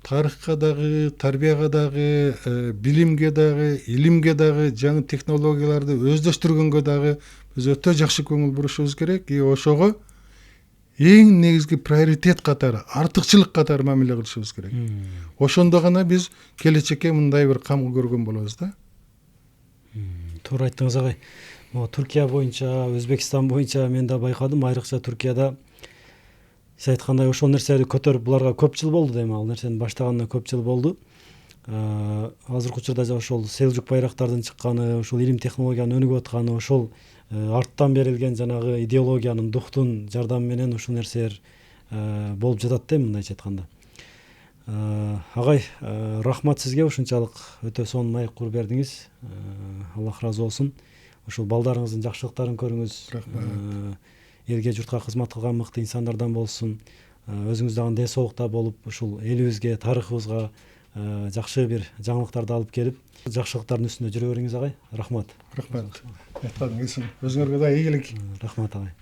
тарыхка дагы, тарбияга дагы, билимге дагы, илимге дагы, жаңы технологияларды өздөштүргөнгө дагы биз өтө жакшы көңүл бурушубуз керек. И ошого эң негизги приоритет катары, артыкчылык катары мамиле кылышыбыз керек. Ошондо гана биз келечекке мындай бир камыл көргөн болобуз да. Туура айттыңыз агай. Түркия боюнча, Өзбекстан боюнча мен да байкадым, айрыкча Түркияда сиз айткандай ошол нерсени көтөрүп буларга көп жыл болду дейм, ал нерсени баштаганына көп жыл болду. Азыркы учурда ошол селжук байрактардын чыкканы, ошол илим технологиянын өнүгүп атканы, ошол арттан берилген жанагы идеологиянын, духтун жардамы менен ушул нерселер болуп жатат дейм, мындайча айтканда. Агай, рахмат сизге, ушунчалык өтө сонун маек куруп бердиңиз. Аллах ыраазы болсун. Ушул балдарыңыздын жакшылыктарын көрүңүз. Элге, журтка кызмат кылган мыкты инсандардан болсун. Өзүңүз дагы ден соолукта болуп, ушул элибизге, тарыхыбызга жакшы бир жаңылыктарды алып келип, жакшылыктардын үстүндө жүрө бериңиз агай. Рахмат. Рахмат. Айтканыңыз келсин. Өзүңөргө да ийгилик. Рахмат агай.